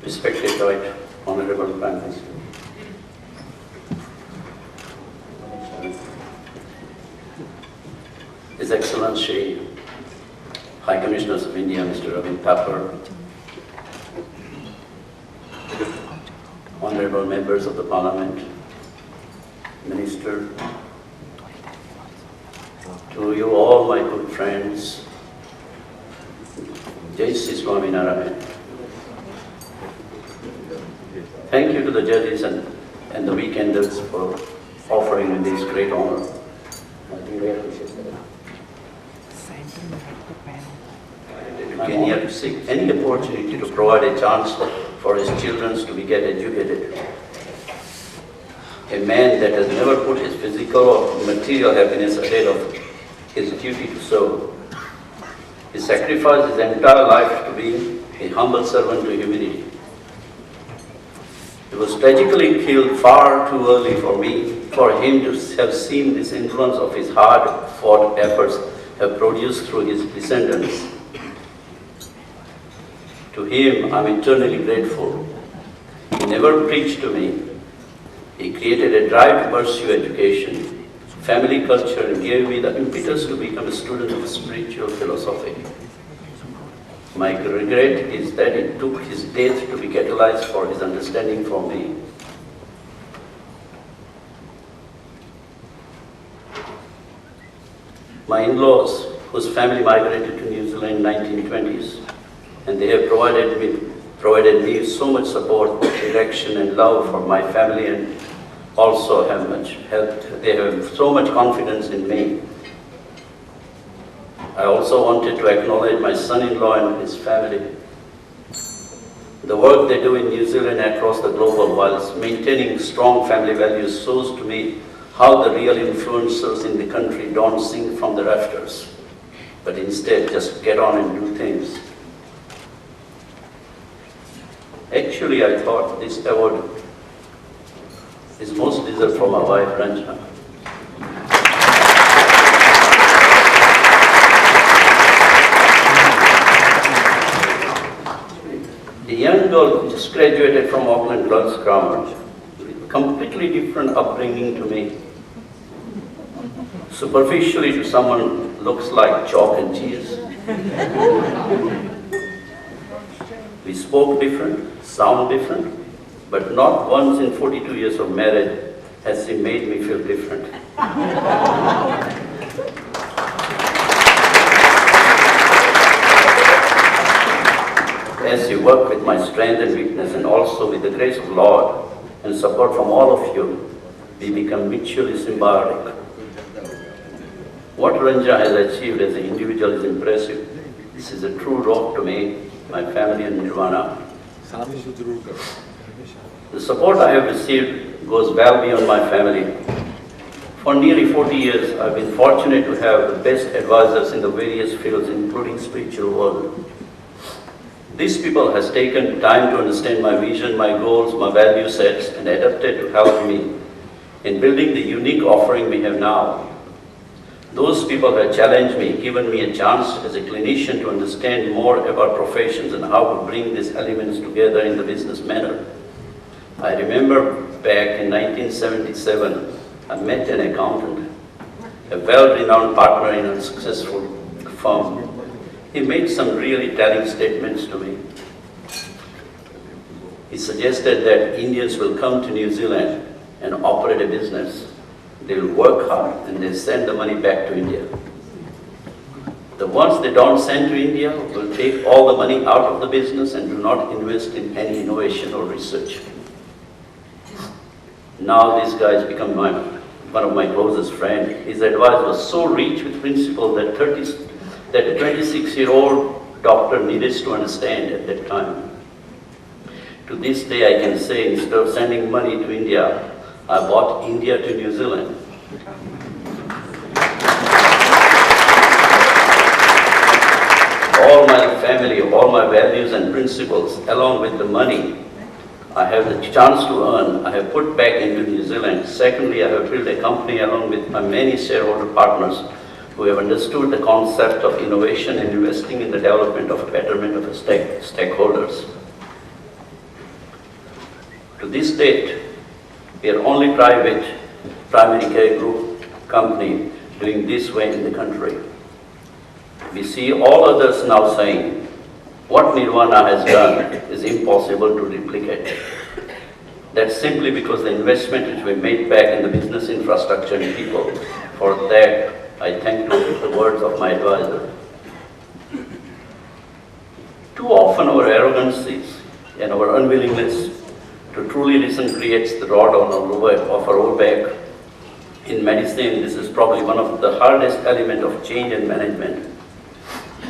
Respected Right Honorable Prime Minister. His Excellency High Commissioners of India, Mr. Ravin Thapar, Honorable Members of the Parliament, Minister, to you all my good friends, Jai Sri Swami Narayan. Thank you to the judges and the weekenders for offering me this great honor. I really appreciate that. Kenya to seek any opportunity to provide a chance for his children to get educated. A man that has never put his physical or material happiness ahead of his duty to serve. He sacrificed his entire life to be a humble servant to humanity. He was tragically killed far too early for him to have seen this influence of his hard-fought efforts have produced through his descendants. To him, I'm eternally grateful. He never preached to me. He created a drive to pursue education, family culture, and gave me the impetus to become a student of spiritual philosophy. My regret is that it took his death to be catalyzed for his understanding from me. My in-laws, whose family migrated to New Zealand in 1920s, and they have provided me so much support, direction, and love for my family, and also have much helped. They have so much confidence in me. I also wanted to acknowledge my son-in-law and his family. The work they do in New Zealand and across the globe whilst maintaining strong family values shows to me how the real influencers in the country don't sing from the rafters, but instead just get on and do things. Actually, I thought this award is most deserved for my wife, Ranjana. The young girl just graduated from Auckland Girls' Grammar, with completely different upbringing to me. Superficially to someone looks like chalk and cheese. We spoke different, sound different, but not once in 42 years of marriage has she made me feel different. As you work with my strength and weakness, and also with the grace of Lord and support from all of you, we become mutually symbiotic. What Ranja has achieved as an individual is impressive. This is a true rock to me, my family, and Nirvana. The support I have received goes well beyond my family. For nearly 40 years, I've been fortunate to have the best advisors in the various fields, including spiritual world. These people has taken time to understand my vision, my goals, my value sets, and adapted to help me in building the unique offering we have now. Those people have challenged me, given me a chance as a clinician to understand more about professions and how to bring these elements together in the business manner. I remember back in 1977, I met an accountant, a well-renowned partner in a successful firm. He made some really telling statements to me. He suggested that Indians will come to New Zealand and operate a business. They will work hard and they send the money back to India. The ones they don't send to India will take all the money out of the business and do not invest in any innovation or research. Now this guy has become one of my closest friends. His advice was so rich with principle that a 26-year-old doctor needed to understand at that time. To this day I can say, instead of sending money to India, I bought India to New Zealand. All my family, all my values and principles, along with the money I have the chance to earn, I have put back into New Zealand. Secondly, I have built a company along with my many shareholder partners who have understood the concept of innovation and investing in the development of betterment of stakeholders. To this date, we are only private primary care group company doing this way in the country. We see all others now saying, what Nirvana has done is impossible to replicate. That's simply because the investment which we made back in the business infrastructure and people. For that, I thank the words of my advisor. Too often our arrogancies and our unwillingness to truly listen creates the rod on our back. In medicine, this is probably one of the hardest elements of change and management.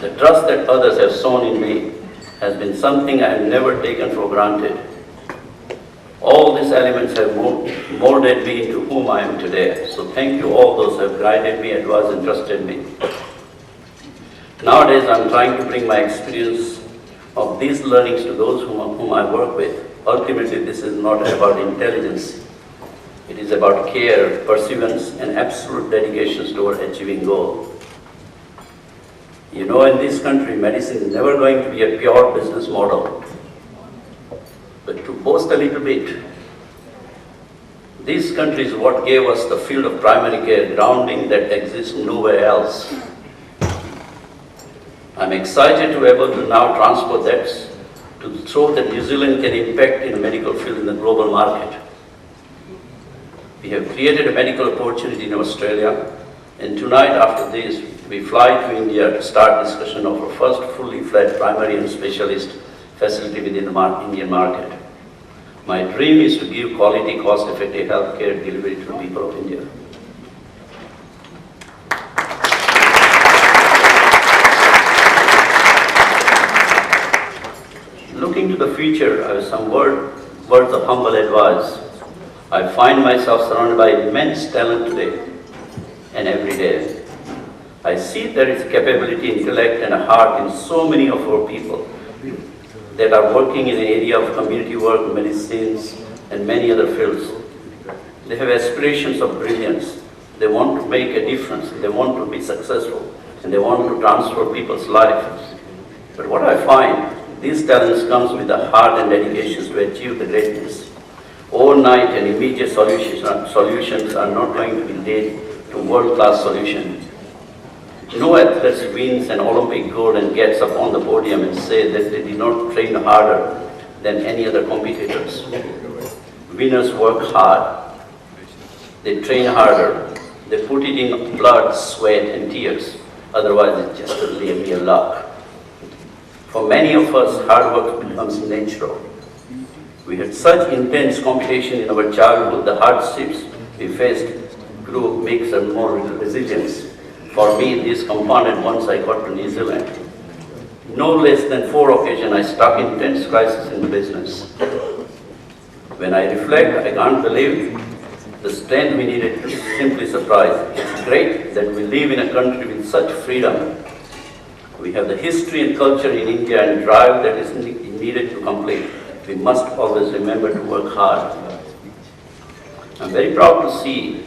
The trust that others have shown in me has been something I have never taken for granted. All these elements have molded me into whom I am today. So thank you all those who have guided me, advised and trusted me. Nowadays I'm trying to bring my experience of these learnings to those whom I work with. Ultimately, this is not about intelligence. It is about care, perseverance, and absolute dedication toward achieving goal. You know, in this country, medicine is never going to be a pure business model. But to boast a little bit, this country is what gave us the field of primary care grounding that exists nowhere else. I'm excited to be able to now transfer that to show that New Zealand can impact in the medical field in the global market. We have created a medical opportunity in Australia, and tonight after this, we fly to India to start discussion of our first fully fledged primary and specialist facility within the Indian market. My dream is to give quality, cost-effective healthcare delivery to the people of India. Looking to the future, I have some words of humble advice. I find myself surrounded by immense talent today and every day. I see there is capability, intellect, and a heart in so many of our people that are working in the area of community work, medicines, and many other fields. They have aspirations of brilliance. They want to make a difference. They want to be successful, and they want to transform people's lives. But what I find, these talents comes with the heart and dedications to achieve the greatness. Overnight and immediate solutions are not going to be led to world-class solutions. No athlete wins an Olympic gold and gets up on the podium and say that they did not train harder than any other competitors. Winners work hard, they train harder, they put it in blood, sweat, and tears. Otherwise, it's just a mere luck. For many of us, hard work becomes natural. We had such intense competition in our childhood, the hardships we faced grew, makes us more resilient. For me, this compounded once I got to New Zealand. No less than 4 occasions I stuck in intense crisis in the business. When I reflect, I can't believe the strength we needed to simply surprised. It's great that we live in a country with such freedom. We have the history and culture in India and drive that is needed to complete. We must always remember to work hard. I'm very proud to see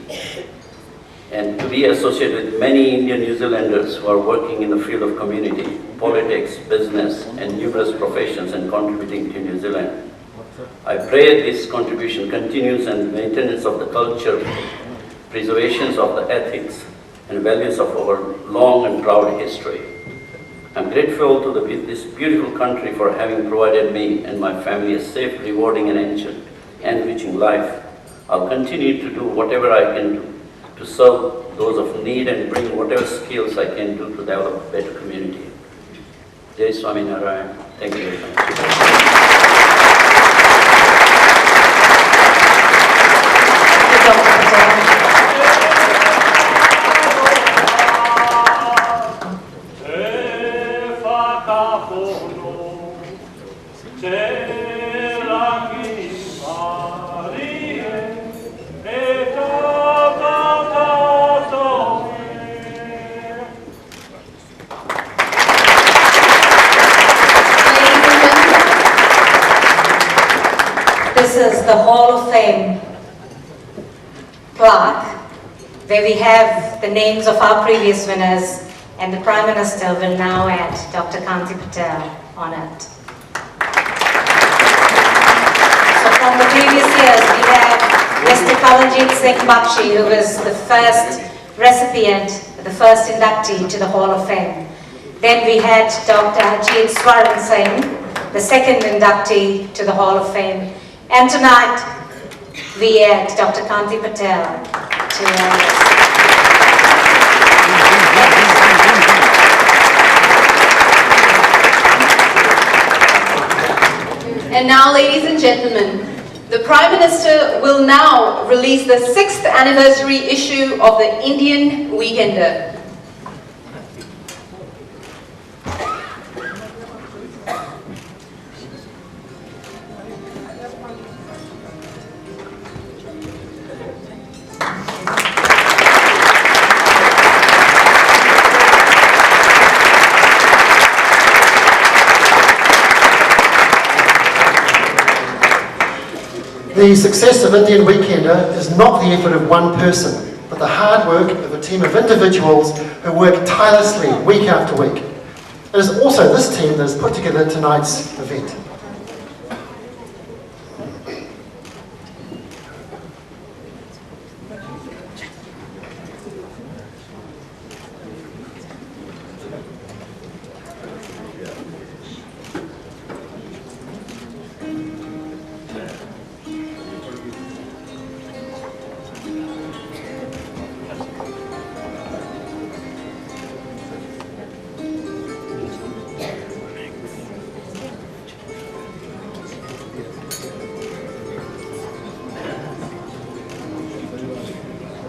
and to be associated with many Indian New Zealanders who are working in the field of community, politics, business, and numerous professions and contributing to New Zealand. I pray this contribution continues and maintenance of the culture, preservation of the ethics and values of our long and proud history. I'm grateful to this beautiful country for having provided me and my family a safe, rewarding, and enriching life. I'll continue to do whatever I can do to serve those of need and bring whatever skills I can do to develop a better community. Jai Swaminarayan. Thank you very much. This is the Hall of Fame plaque where we have the names of our previous winners, and the Prime Minister will now add Dr. Kanti Patel on it. So from the previous years we have Mr. Kalanjit Singh Bakshi, who was the first recipient, the first inductee to the Hall of Fame. Then we had Dr. Ajit Swaran Singh, the second inductee to the Hall of Fame. And tonight, we add Dr. Kanti Patel to And now, ladies and gentlemen, the Prime Minister will now release the 6th anniversary issue of the Indian Weekender. The success of Indian Weekender is not the effort of one person, but the hard work of a team of individuals who work tirelessly week after week. It is also this team that has put together tonight's event.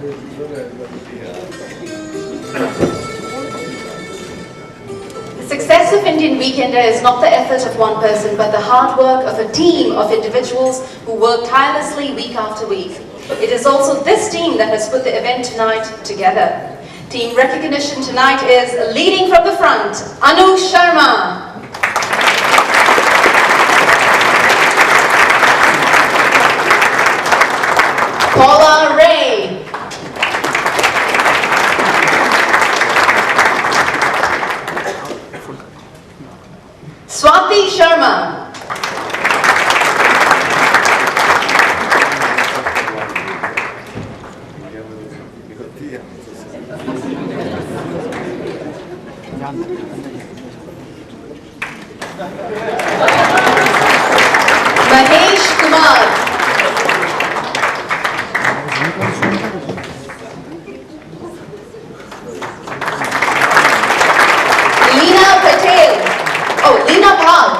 The success of Indian Weekender is not the effort of one person, but the hard work of a team of individuals who work tirelessly week after week. It is also this team that has put the event tonight together. Team recognition tonight is leading from the front, Anu Sharma. Paula Ray. Swati Sharma. Mahesh Kumar. Leena Patel. Oh, Leena Bhag.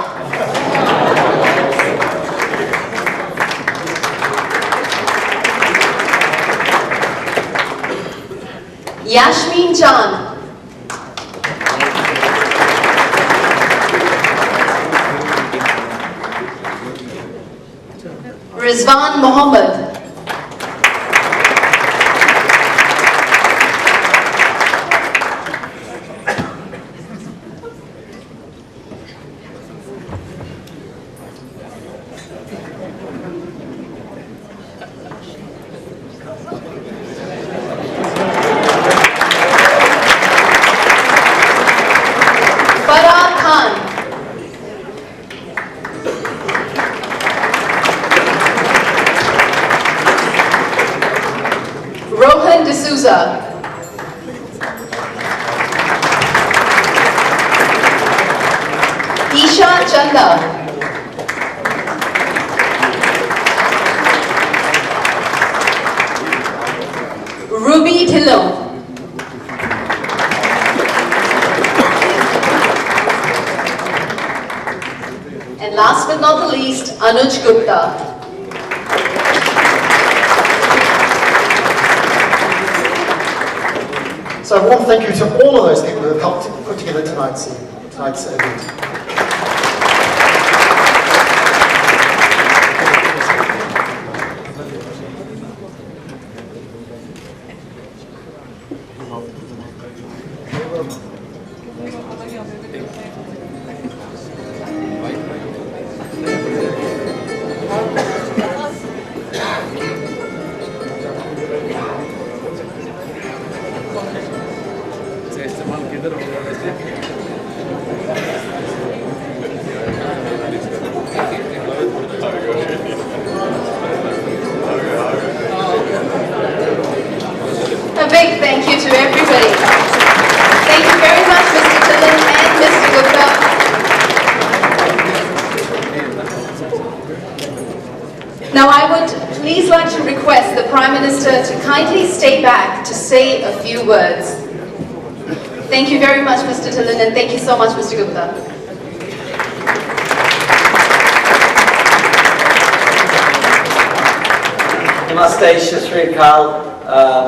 Yashmin Chand. Rizwan Mohammed. Farah Khan. Rohan D'Souza. Isha Chanda. Ruby Dhillon. And last but not the least, Anuj Gupta. So a warm thank you to all of those people who have helped put together tonight's event. A big thank you to everybody. Thank you very much, Mr. Dhillon and Mr. Gupta. Now I would please like to request the Prime Minister to kindly stay back to say a few words. Thank you very much, Mr. Dhillon, and thank you so much, Mr. Gupta. Namaste, Shri Akal.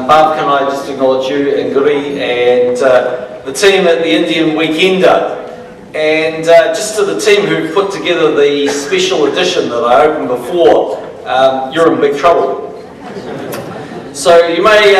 Bob, can I just acknowledge you and Guri and the team at the Indian Weekender, and just to the team who put together the special edition that I opened before. You're in big trouble. So you may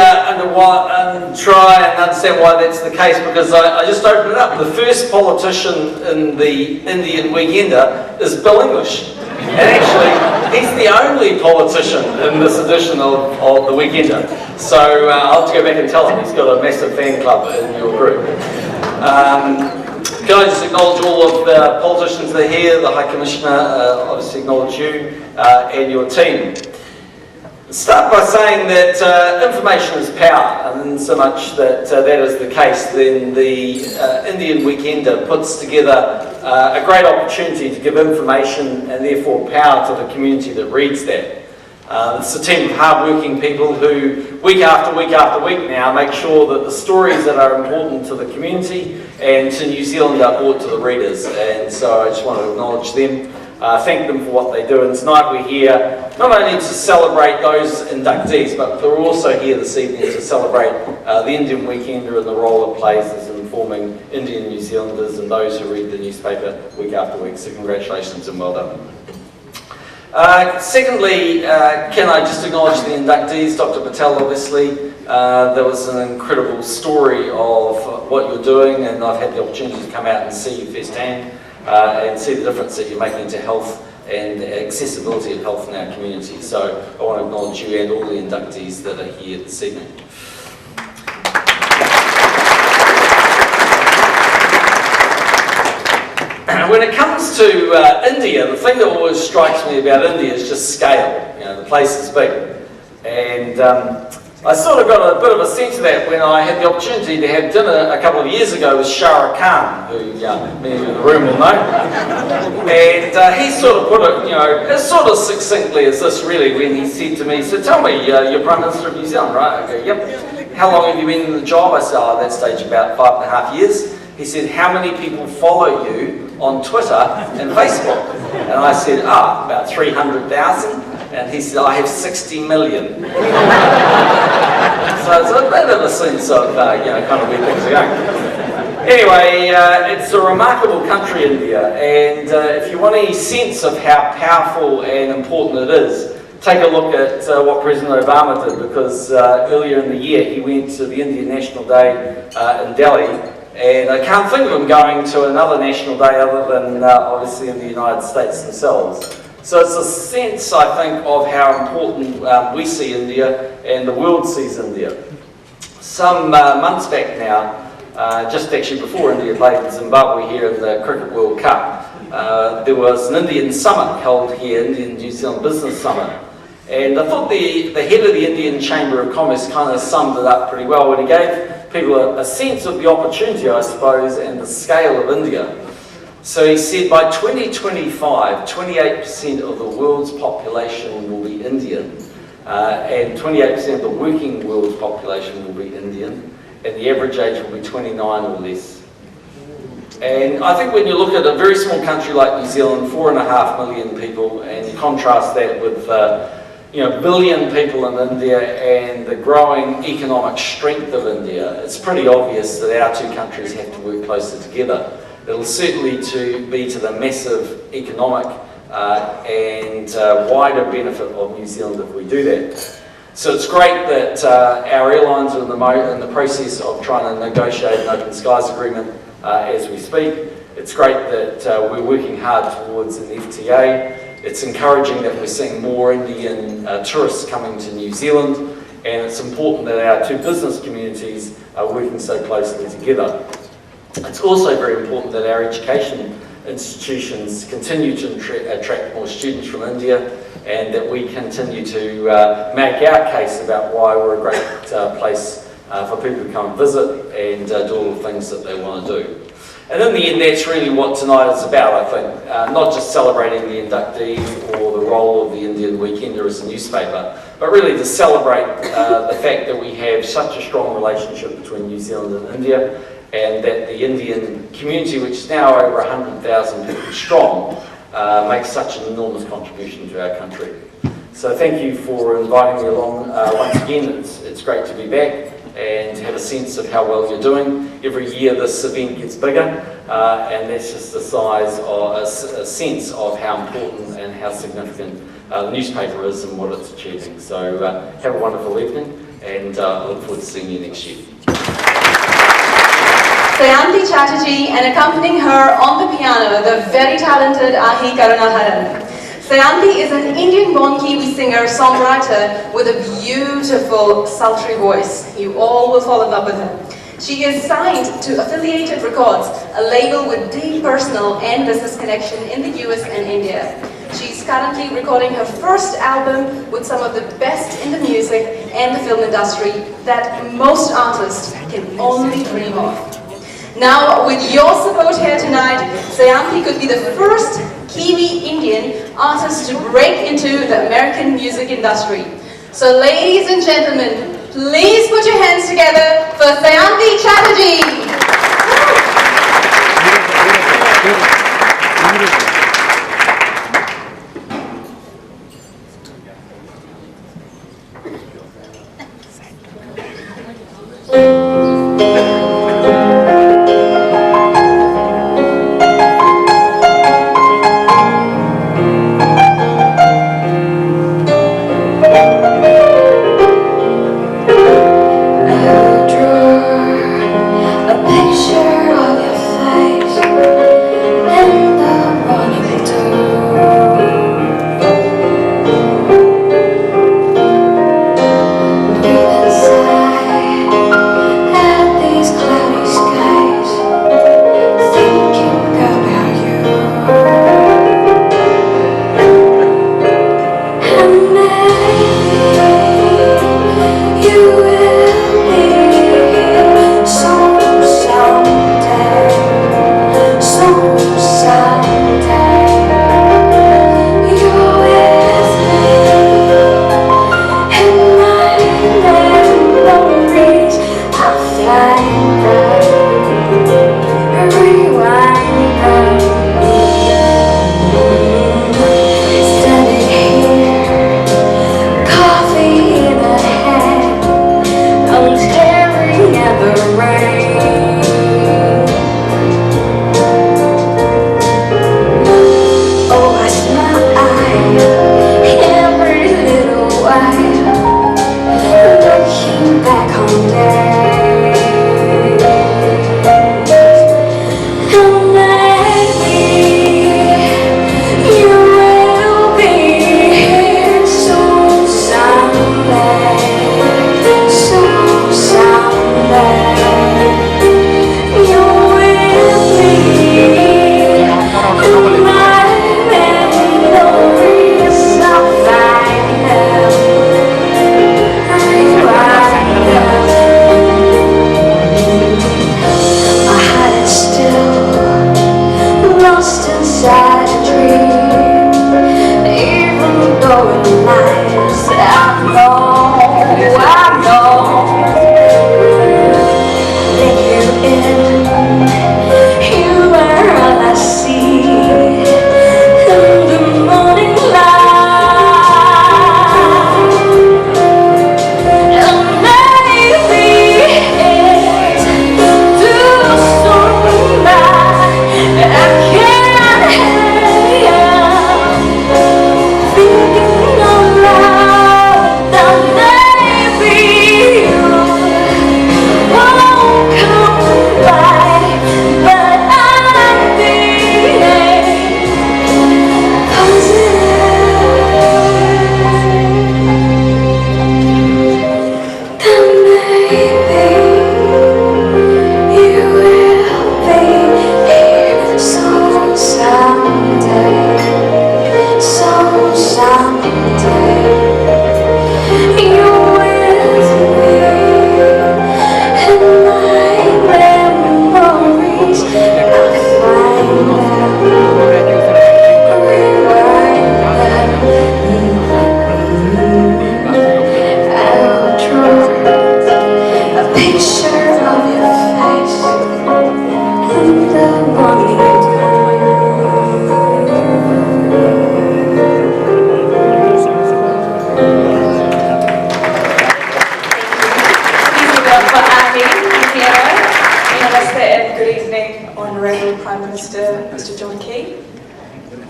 try and understand why that's the case, because I just opened it up. The first politician in the Indian Weekender is Bill English. And actually, he's the only politician in this edition of the Weekender. So I'll have to go back and tell him he's got a massive fan club in your group. Can I just acknowledge all of the politicians that are here, the High Commissioner, obviously acknowledge you and your team. Start by saying that information is power, and so much that that is the case, then the Indian Weekender puts together a great opportunity to give information and therefore power to the community that reads that. It's a team of hard-working people who, week after week after week now, make sure that the stories that are important to the community and to New Zealand are brought to the readers, and so I just want to acknowledge them. thank them for what they do. And tonight we're here not only to celebrate those inductees, but we're also here this evening to celebrate the Indian Weekender and the role it plays as informing Indian New Zealanders and those who read the newspaper week after week. So congratulations and well done. Secondly, can I just acknowledge the inductees? Dr. Patel, obviously, there was an incredible story of what you're doing, and I've had the opportunity to come out and see you firsthand and see the difference that you're making to health and accessibility of health in our community. So I want to acknowledge you and all the inductees that are here this evening. When it comes to India, the thing that always strikes me about India is just scale. You know, the place is big. And I sort of got a bit of a sense of that when I had the opportunity to have dinner a couple of years ago with Shah Rukh Khan, who many of you in the room will know. And he sort of put it, you know, as sort of succinctly as this really, when he said to me, so tell me, you're Prime Minister of New Zealand, right? I go, yep. How long have you been in the job? I said, at that stage about 5.5 years. He said, how many people follow you on Twitter and Facebook? And I said, about 300,000. And he said, I have 60 million. So it's a bit of a sense of, kind of where things are going. Anyway, it's a remarkable country, India. And if you want any sense of how powerful and important it is, take a look at what President Obama did, because earlier in the year he went to the Indian National Day in Delhi. And I can't think of him going to another national day other than obviously in the United States themselves. So it's a sense, I think, of how important we see India and the world sees India. Some months back now, just actually before India played in Zimbabwe here in the Cricket World Cup, there was an Indian summit held here, Indian New Zealand Business Summit. And I thought the head of the Indian Chamber of Commerce kind of summed it up pretty well when he gave people a sense of the opportunity, I suppose, and the scale of India. So he said by 2025, 28% of the world's population will be Indian, and 28% of the working world's population will be Indian, and the average age will be 29 or less. And I think when you look at a very small country like New Zealand, 4.5 million people, and you contrast that with billion people in India and the growing economic strength of India, it's pretty obvious that our two countries have to work closer together. It'll certainly be to the massive economic and wider benefit of New Zealand if we do that. So it's great that our airlines are in the process of trying to negotiate an open skies agreement as we speak. It's great that we're working hard towards an FTA. It's encouraging that we're seeing more Indian tourists coming to New Zealand, and it's important that our two business communities are working so closely together. It's also very important that our education institutions continue to attract more students from India, and that we continue to make our case about why we're a great place for people to come and visit and do all the things that they want to do. And in the end, that's really what tonight is about, I think. Not just celebrating the inductees or the role of the Indian Weekender as a newspaper, but really to celebrate the fact that we have such a strong relationship between New Zealand and India, and that the Indian community, which is now over 100,000 people strong, makes such an enormous contribution to our country. So thank you for inviting me along once again. It's great to be back and have a sense of how well you're doing. Every year this event gets bigger, and that's just the size or a sense of how important and how significant the newspaper is and what it's achieving. So have a wonderful evening, and I look forward to seeing you next year. Sayanti Chatterjee, and accompanying her on the piano, the very talented Ahi Karunaharan. Sayanti is an Indian-born Kiwi singer-songwriter with a beautiful, sultry voice. You all will fall in love with her. She is signed to Affiliated Records, a label with deep personal and business connection in the US and India. She's currently recording her first album with some of the best in the music and the film industry that most artists can only dream of. Now, with your support here tonight, Sayanti could be the first Kiwi Indian artist to break into the American music industry. So ladies and gentlemen, please put your hands together for Sayanti Chatterjee.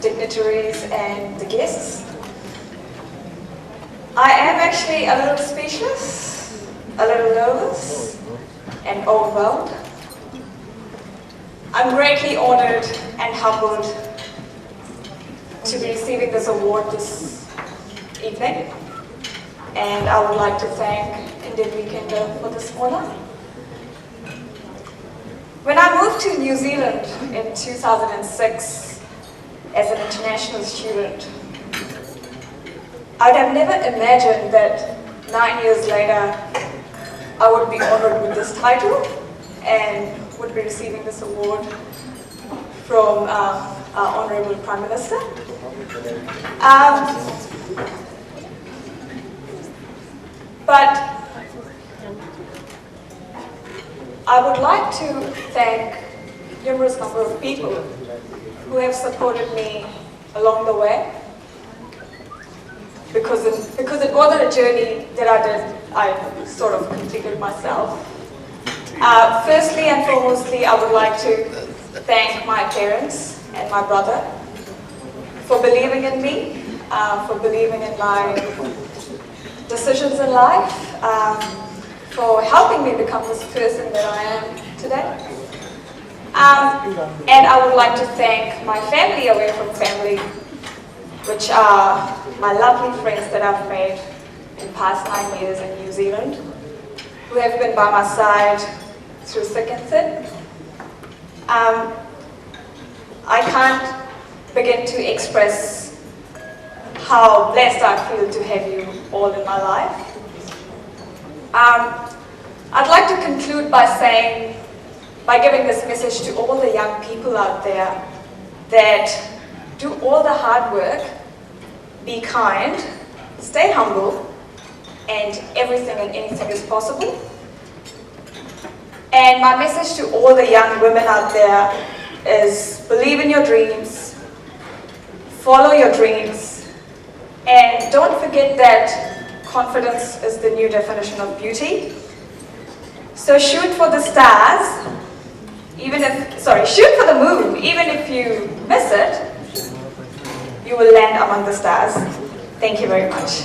dignitaries and the guests. I am actually a little speechless, a little nervous, and overwhelmed. I'm greatly honored and humbled to be receiving this award this evening, and I would like to thank Indian Weekender for this honor. When I moved to New Zealand in 2006 as an international student, I would have never imagined that 9 years later I would be honored with this title and would be receiving this award from our Honorable Prime Minister. But I would like to thank numerous number of people who have supported me along the way. because it wasn't a journey that I sort of completed myself. Firstly and foremostly, I would like to thank my parents and my brother for believing in me, for believing in my decisions in life, for helping me become this person that I am today. And I would like to thank my family away from family, which are my lovely friends that I've made in the past 9 years in New Zealand, who have been by my side through thick and thin. I can't begin to express how blessed I feel to have you all in my life. I'd like to conclude by giving this message to all the young people out there that do all the hard work, be kind, stay humble, and everything and anything is possible. And my message to all the young women out there is believe in your dreams, follow your dreams, and don't forget that confidence is the new definition of beauty. So shoot for the stars, shoot for the moon, even if you miss it, you will land among the stars. Thank you very much.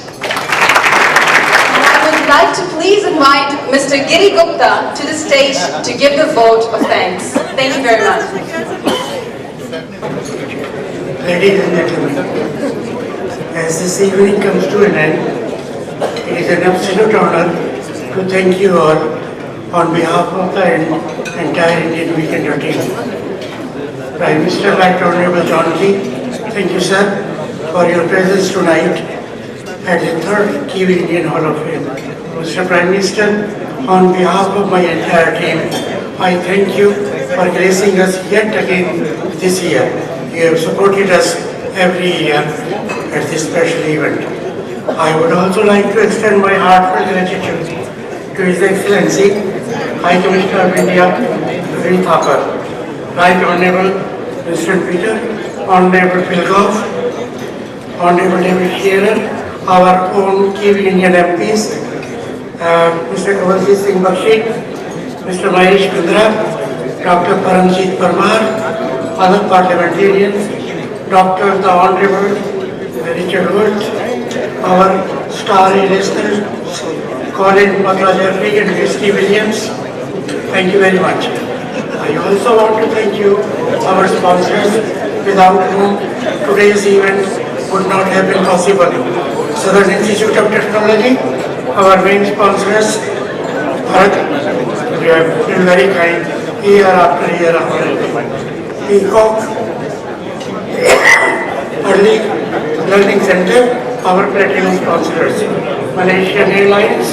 I would like to please invite Mr. Giri Gupta to the stage to give the vote of thanks. Thank you very much. Ladies and gentlemen, as this evening comes to an end, it is an absolute honor to thank you all on behalf of the entire Indian Weekender team. Prime Minister Right Honorable John Key, thank you sir for your presence tonight at the 3rd Kiwi Indian Hall of Fame. Mr. Prime Minister, on behalf of my entire team, I thank you for gracing us yet again this year. You have supported us every year at this special event. I would also like to extend my heartfelt gratitude to His Excellency, High Commissioner of India, Sri Thapar, Right Honorable President Peter, Honorable Pilgoff, Honorable David Shearer, our own Kiwi Indian MPs, Mr. Kavalji Singh Bakshi, Mr. Mahesh Bindra, Dr. Paramjit Parmar, other parliamentarians, Dr. the Honorable Richard Wood, our star listeners, Colin Makrajari and Christy Williams. Thank you very much. I also want to thank you, our sponsors, without whom today's event would not have been possible. Southern Institute of Technology, our main sponsors, Bharat, you have been very kind year after year after year. Peacock, Early Learning Center, our platinum sponsors. Malaysian Airlines,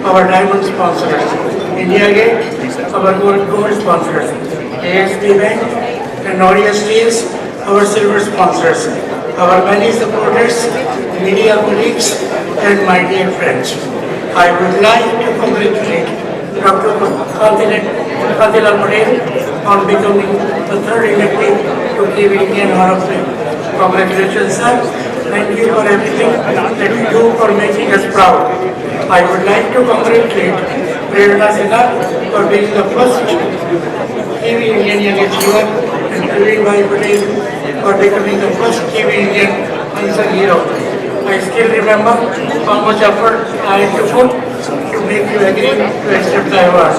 our diamond sponsors. India Gate, our gold sponsors. ASB Bank and Noria Steels, our silver sponsors. Our many supporters, media colleagues, and my dear friends. I would like to congratulate Dr. Fadila Patel on becoming the 3rd elected to Kiwi Indian Hall of Fame. Congratulations, sir. Thank you for everything that you do for making us proud. I would like to congratulate Prerna Sinha for being the first Kiwi Indian young achiever and Kiwi Patel for becoming the first Kiwi Indian unsung hero. I still remember how much effort I had to put to make you agree to accept the award.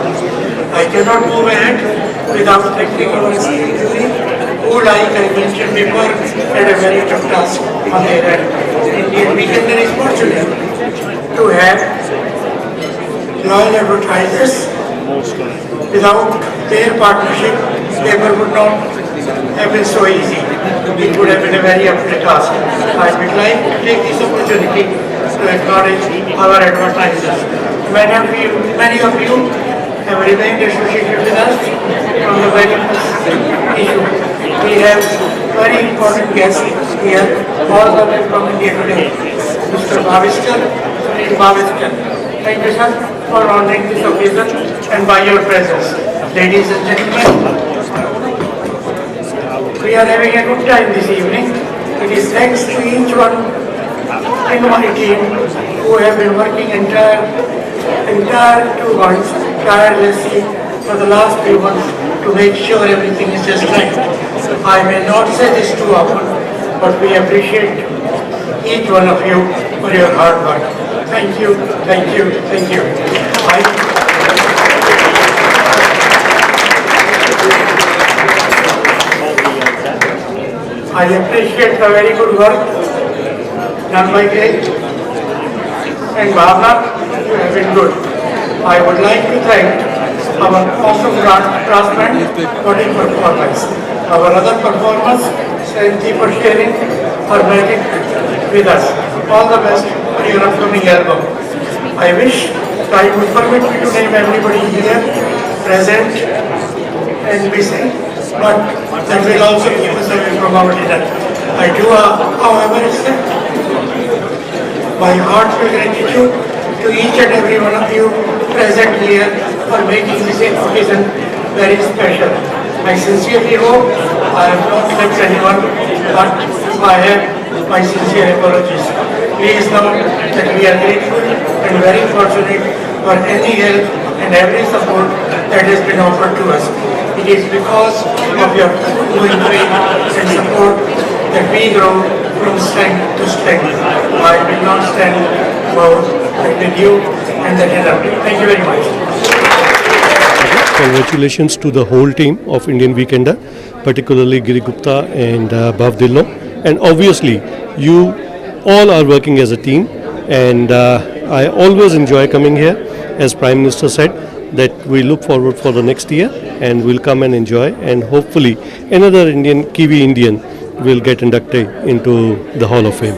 I cannot move ahead without thanking our esteemed jury, who, like I mentioned before, had a very tough task on their end. Indian Weekender is fortunate to have loyal advertisers. Without their partnership, paper would not have been so easy. It would have been a very uphill task. I would like to take this opportunity to acknowledge our advertisers. Many of you have remained associated with us from the very first issue. We have very important guests here, all the way from India today. Mr. Bhaviskar, Sunil Bhaviskar. Thank you, sir, for honoring this occasion and by your presence. Ladies and gentlemen, we are having a good time this evening. It is thanks to each one in my team who have been working entire 2 months tirelessly for the last few months to make sure everything is just right. I may not say this too often, but we appreciate each one of you for your hard work. Thank you, thank you, thank you. I appreciate the very good work done by Greg and Bhavna. You have been good. I would like to thank our awesome craftsmen for their performance, our other performers, thank you for sharing, for making with us. All the best for your upcoming album. I wish time would permit me to name everybody here present and missing, but that will also keep us away from our dinner. I do, however, accept my heartfelt gratitude to each and every one of you present here for making this occasion very special. I sincerely hope I have not left anyone, but if I have, my sincere apologies. Please know that we are grateful and very fortunate for any help and every support that has been offered to us. It is because of your ongoing faith and support that we grow from strength to strength. I will not stand more with you and the dinner. Thank you very much. Congratulations to the whole team of Indian Weekender, particularly Giri Gupta and Bhav Dillon. And obviously, you all are working as a team, and I always enjoy coming here. As Prime Minister said, that we look forward for the next year and we'll come and enjoy, and hopefully another Kiwi Indian will get inducted into the Hall of Fame.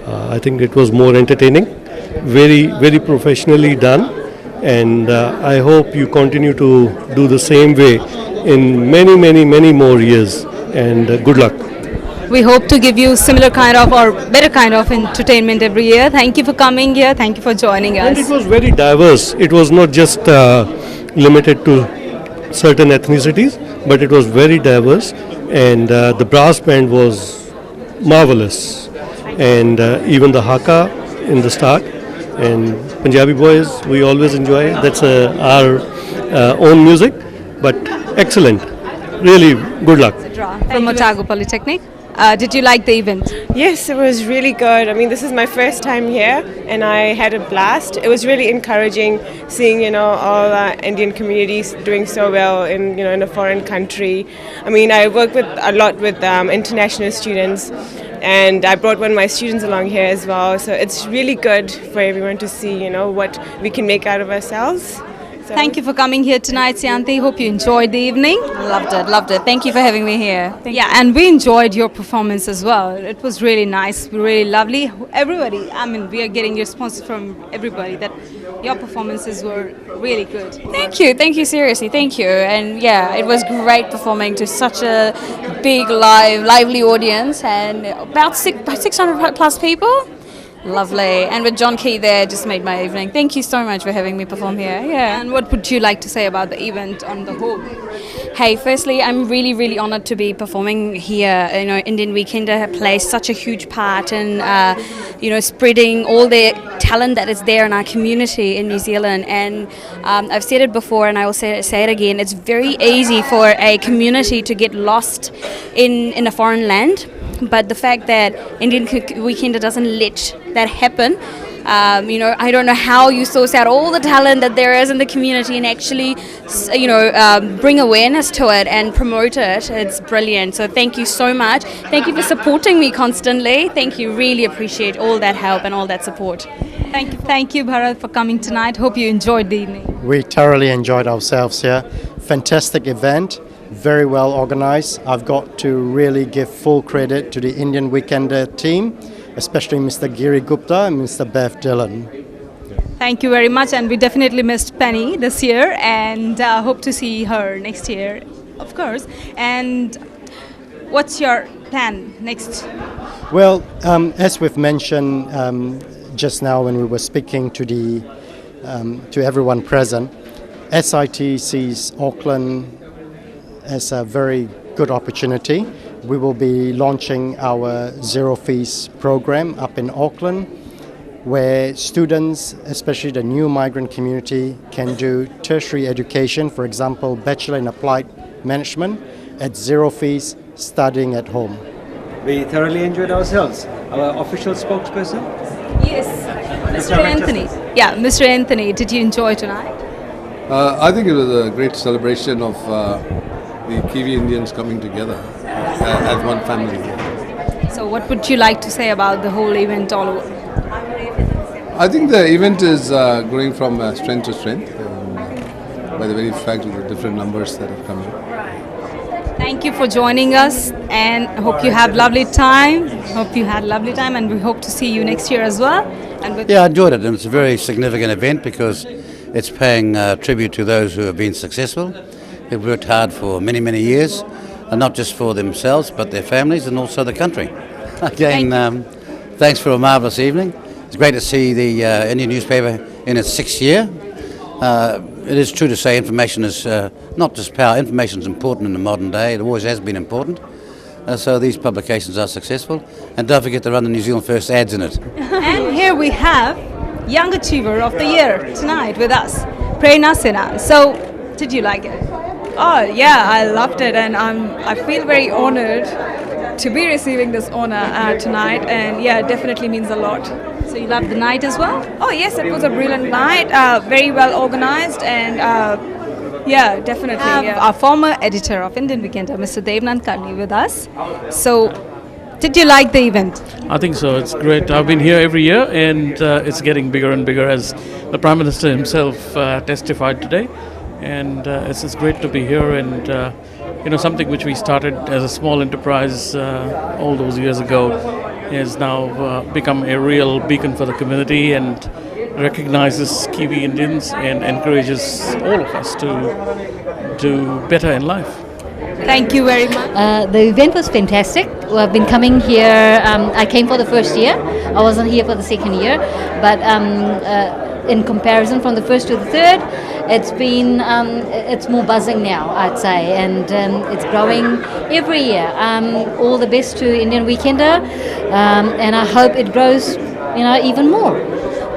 I think it was more entertaining, very professionally done, and I hope you continue to do the same way in many more years, and good luck. We hope to give you similar kind of or better kind of entertainment every year. Thank you for coming here. Thank you for joining us. And it was very diverse. It was not just limited to certain ethnicities, but it was very diverse, and the brass band was marvelous, and even the haka in the start, and Punjabi boys we always enjoy. That's our own music, but excellent. Really good luck. From Otago Polytechnic. Did you like the event? Yes, it was really good. I mean, this is my first time here and I had a blast. It was really encouraging seeing, all Indian communities doing so well in, in a foreign country. I mean, I work a lot with international students, and I brought one of my students along here as well. So it's really good for everyone to see, what we can make out of ourselves. So thank you for coming here tonight, Sianti. Hope you enjoyed the evening. Loved it. Thank you for having me here. And we enjoyed your performance as well. It was really nice, really lovely. Everybody, we are getting responses from everybody that your performances were really good. Thank you, seriously, thank you. And yeah, it was great performing to such a big, lively audience, and about 600 plus people. Lovely. And with John Key there, just made my evening. Thank you so much for having me perform here. Yeah. And what would you like to say about the event on the whole? Hey, firstly, I'm really honoured to be performing here. Indian Weekender plays such a huge part in, spreading all the talent that is there in our community in New Zealand. And I've said it before, and I will say it again. It's very easy for a community to get lost in a foreign land. But the fact that Indian Weekender doesn't let that happen, I don't know how you source out all the talent that there is in the community and actually, bring awareness to it and promote it. It's brilliant. So thank you so much. Thank you for supporting me constantly. Thank you. Really appreciate all that help and all that support. Thank you, Bharat, for coming tonight. Hope you enjoyed the evening. We thoroughly enjoyed ourselves here. Fantastic event. Very well organized. I've got to really give full credit to the Indian Weekender team, especially Mr. Giri Gupta and Mr. Bhav Dillon. Thank you very much, and we definitely missed Penny this year, and hope to see her next year, of course. And what's your plan next? Well, as we've mentioned just now when we were speaking to everyone present, SIT sees Auckland as a very good opportunity. We will be launching our zero fees program up in Auckland, where students, especially the new migrant community, can do tertiary education, for example, Bachelor in Applied Management, at zero fees, studying at home. We thoroughly enjoyed ourselves. Our official spokesperson? Yes. Mr. Anthony. Yeah, Mr. Anthony, did you enjoy tonight? I think it was a great celebration of the Kiwi Indians coming together as one family. So what would you like to say about the whole event all over? I think the event is growing from strength to strength by the very fact of the different numbers that have come in. Thank you for joining us, and hope you have lovely time. Hope you had a lovely time, and we hope to see you next year as well. And Yeah, I enjoyed it, and it's a very significant event because it's paying tribute to those who have been successful, who've worked hard for many, many years, and not just for themselves, but their families and also the country. Again, thanks for a marvellous evening. It's great to see the Indian newspaper in its 6th year. It is true to say information is not just power. Information is important in the modern day. It always has been important. So these publications are successful. And don't forget to run the New Zealand First ads in it. And here we have Young Achiever of the Year tonight with us, Prerna Sinha. So, did you like it? Oh yeah, I loved it, and I feel very honored to be receiving this honor tonight, and yeah, it definitely means a lot. So you loved the night as well? Oh yes, it was a brilliant night, very well organized, and yeah, definitely. We have our former editor of Indian Weekender, Mr. Devnand Karni, with us. So, did you like the event? I think so. It's great. I've been here every year, and it's getting bigger and bigger as the Prime Minister himself testified today. And it's great to be here, and something which we started as a small enterprise all those years ago has now become a real beacon for the community and recognizes Kiwi Indians and encourages all of us to do better in life. Thank you very much. The event was fantastic. I've been coming here. I came for the first year. I wasn't here for the second year, but in comparison from the first to the third, it's more buzzing now, I'd say, and it's growing every year. All the best to Indian Weekender, and I hope it grows, even more.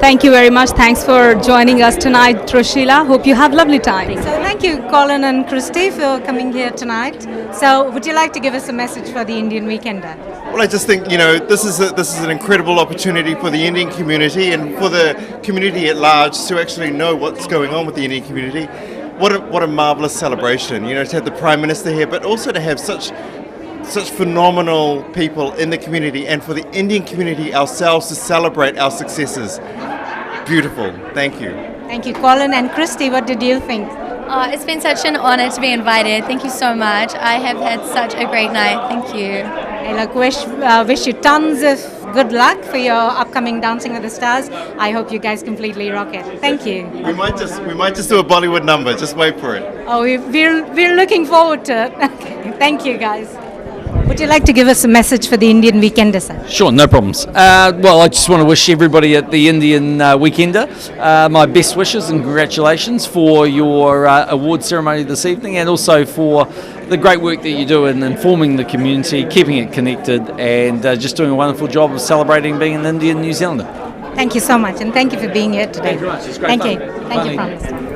Thank you very much. Thanks for joining us tonight, Troshila. Hope you have lovely time. So thank you, Colin and Christy, for coming here tonight. So would you like to give us a message for the Indian Weekender? Well, I just think, this is an incredible opportunity for the Indian community and for the community at large to actually know what's going on with the Indian community. What a marvellous celebration, to have the Prime Minister here, but also to have such phenomenal people in the community, and for the Indian community ourselves to celebrate our successes. Beautiful. Thank you. Thank you, Colin and Christy. What did you think? It's been such an honor to be invited. Thank you so much. I have had such a great night. Thank you. I wish you tons of good luck for your upcoming Dancing with the Stars. I hope you guys completely rock it. Thank you. We might just do a Bollywood number. Just wait for it. Oh, we're looking forward to it. Okay. Thank you, guys. Would you like to give us a message for the Indian Weekender, sir? Sure, no problems. Well, I just want to wish everybody at the Indian Weekender my best wishes and congratulations for your award ceremony this evening, and also for the great work that you do in informing the community, keeping it connected, and just doing a wonderful job of celebrating being an Indian New Zealander. Thank you so much, and thank you for being here today. Thank you very much. It's great Thank fun. you. Thank you, Bye. Promise.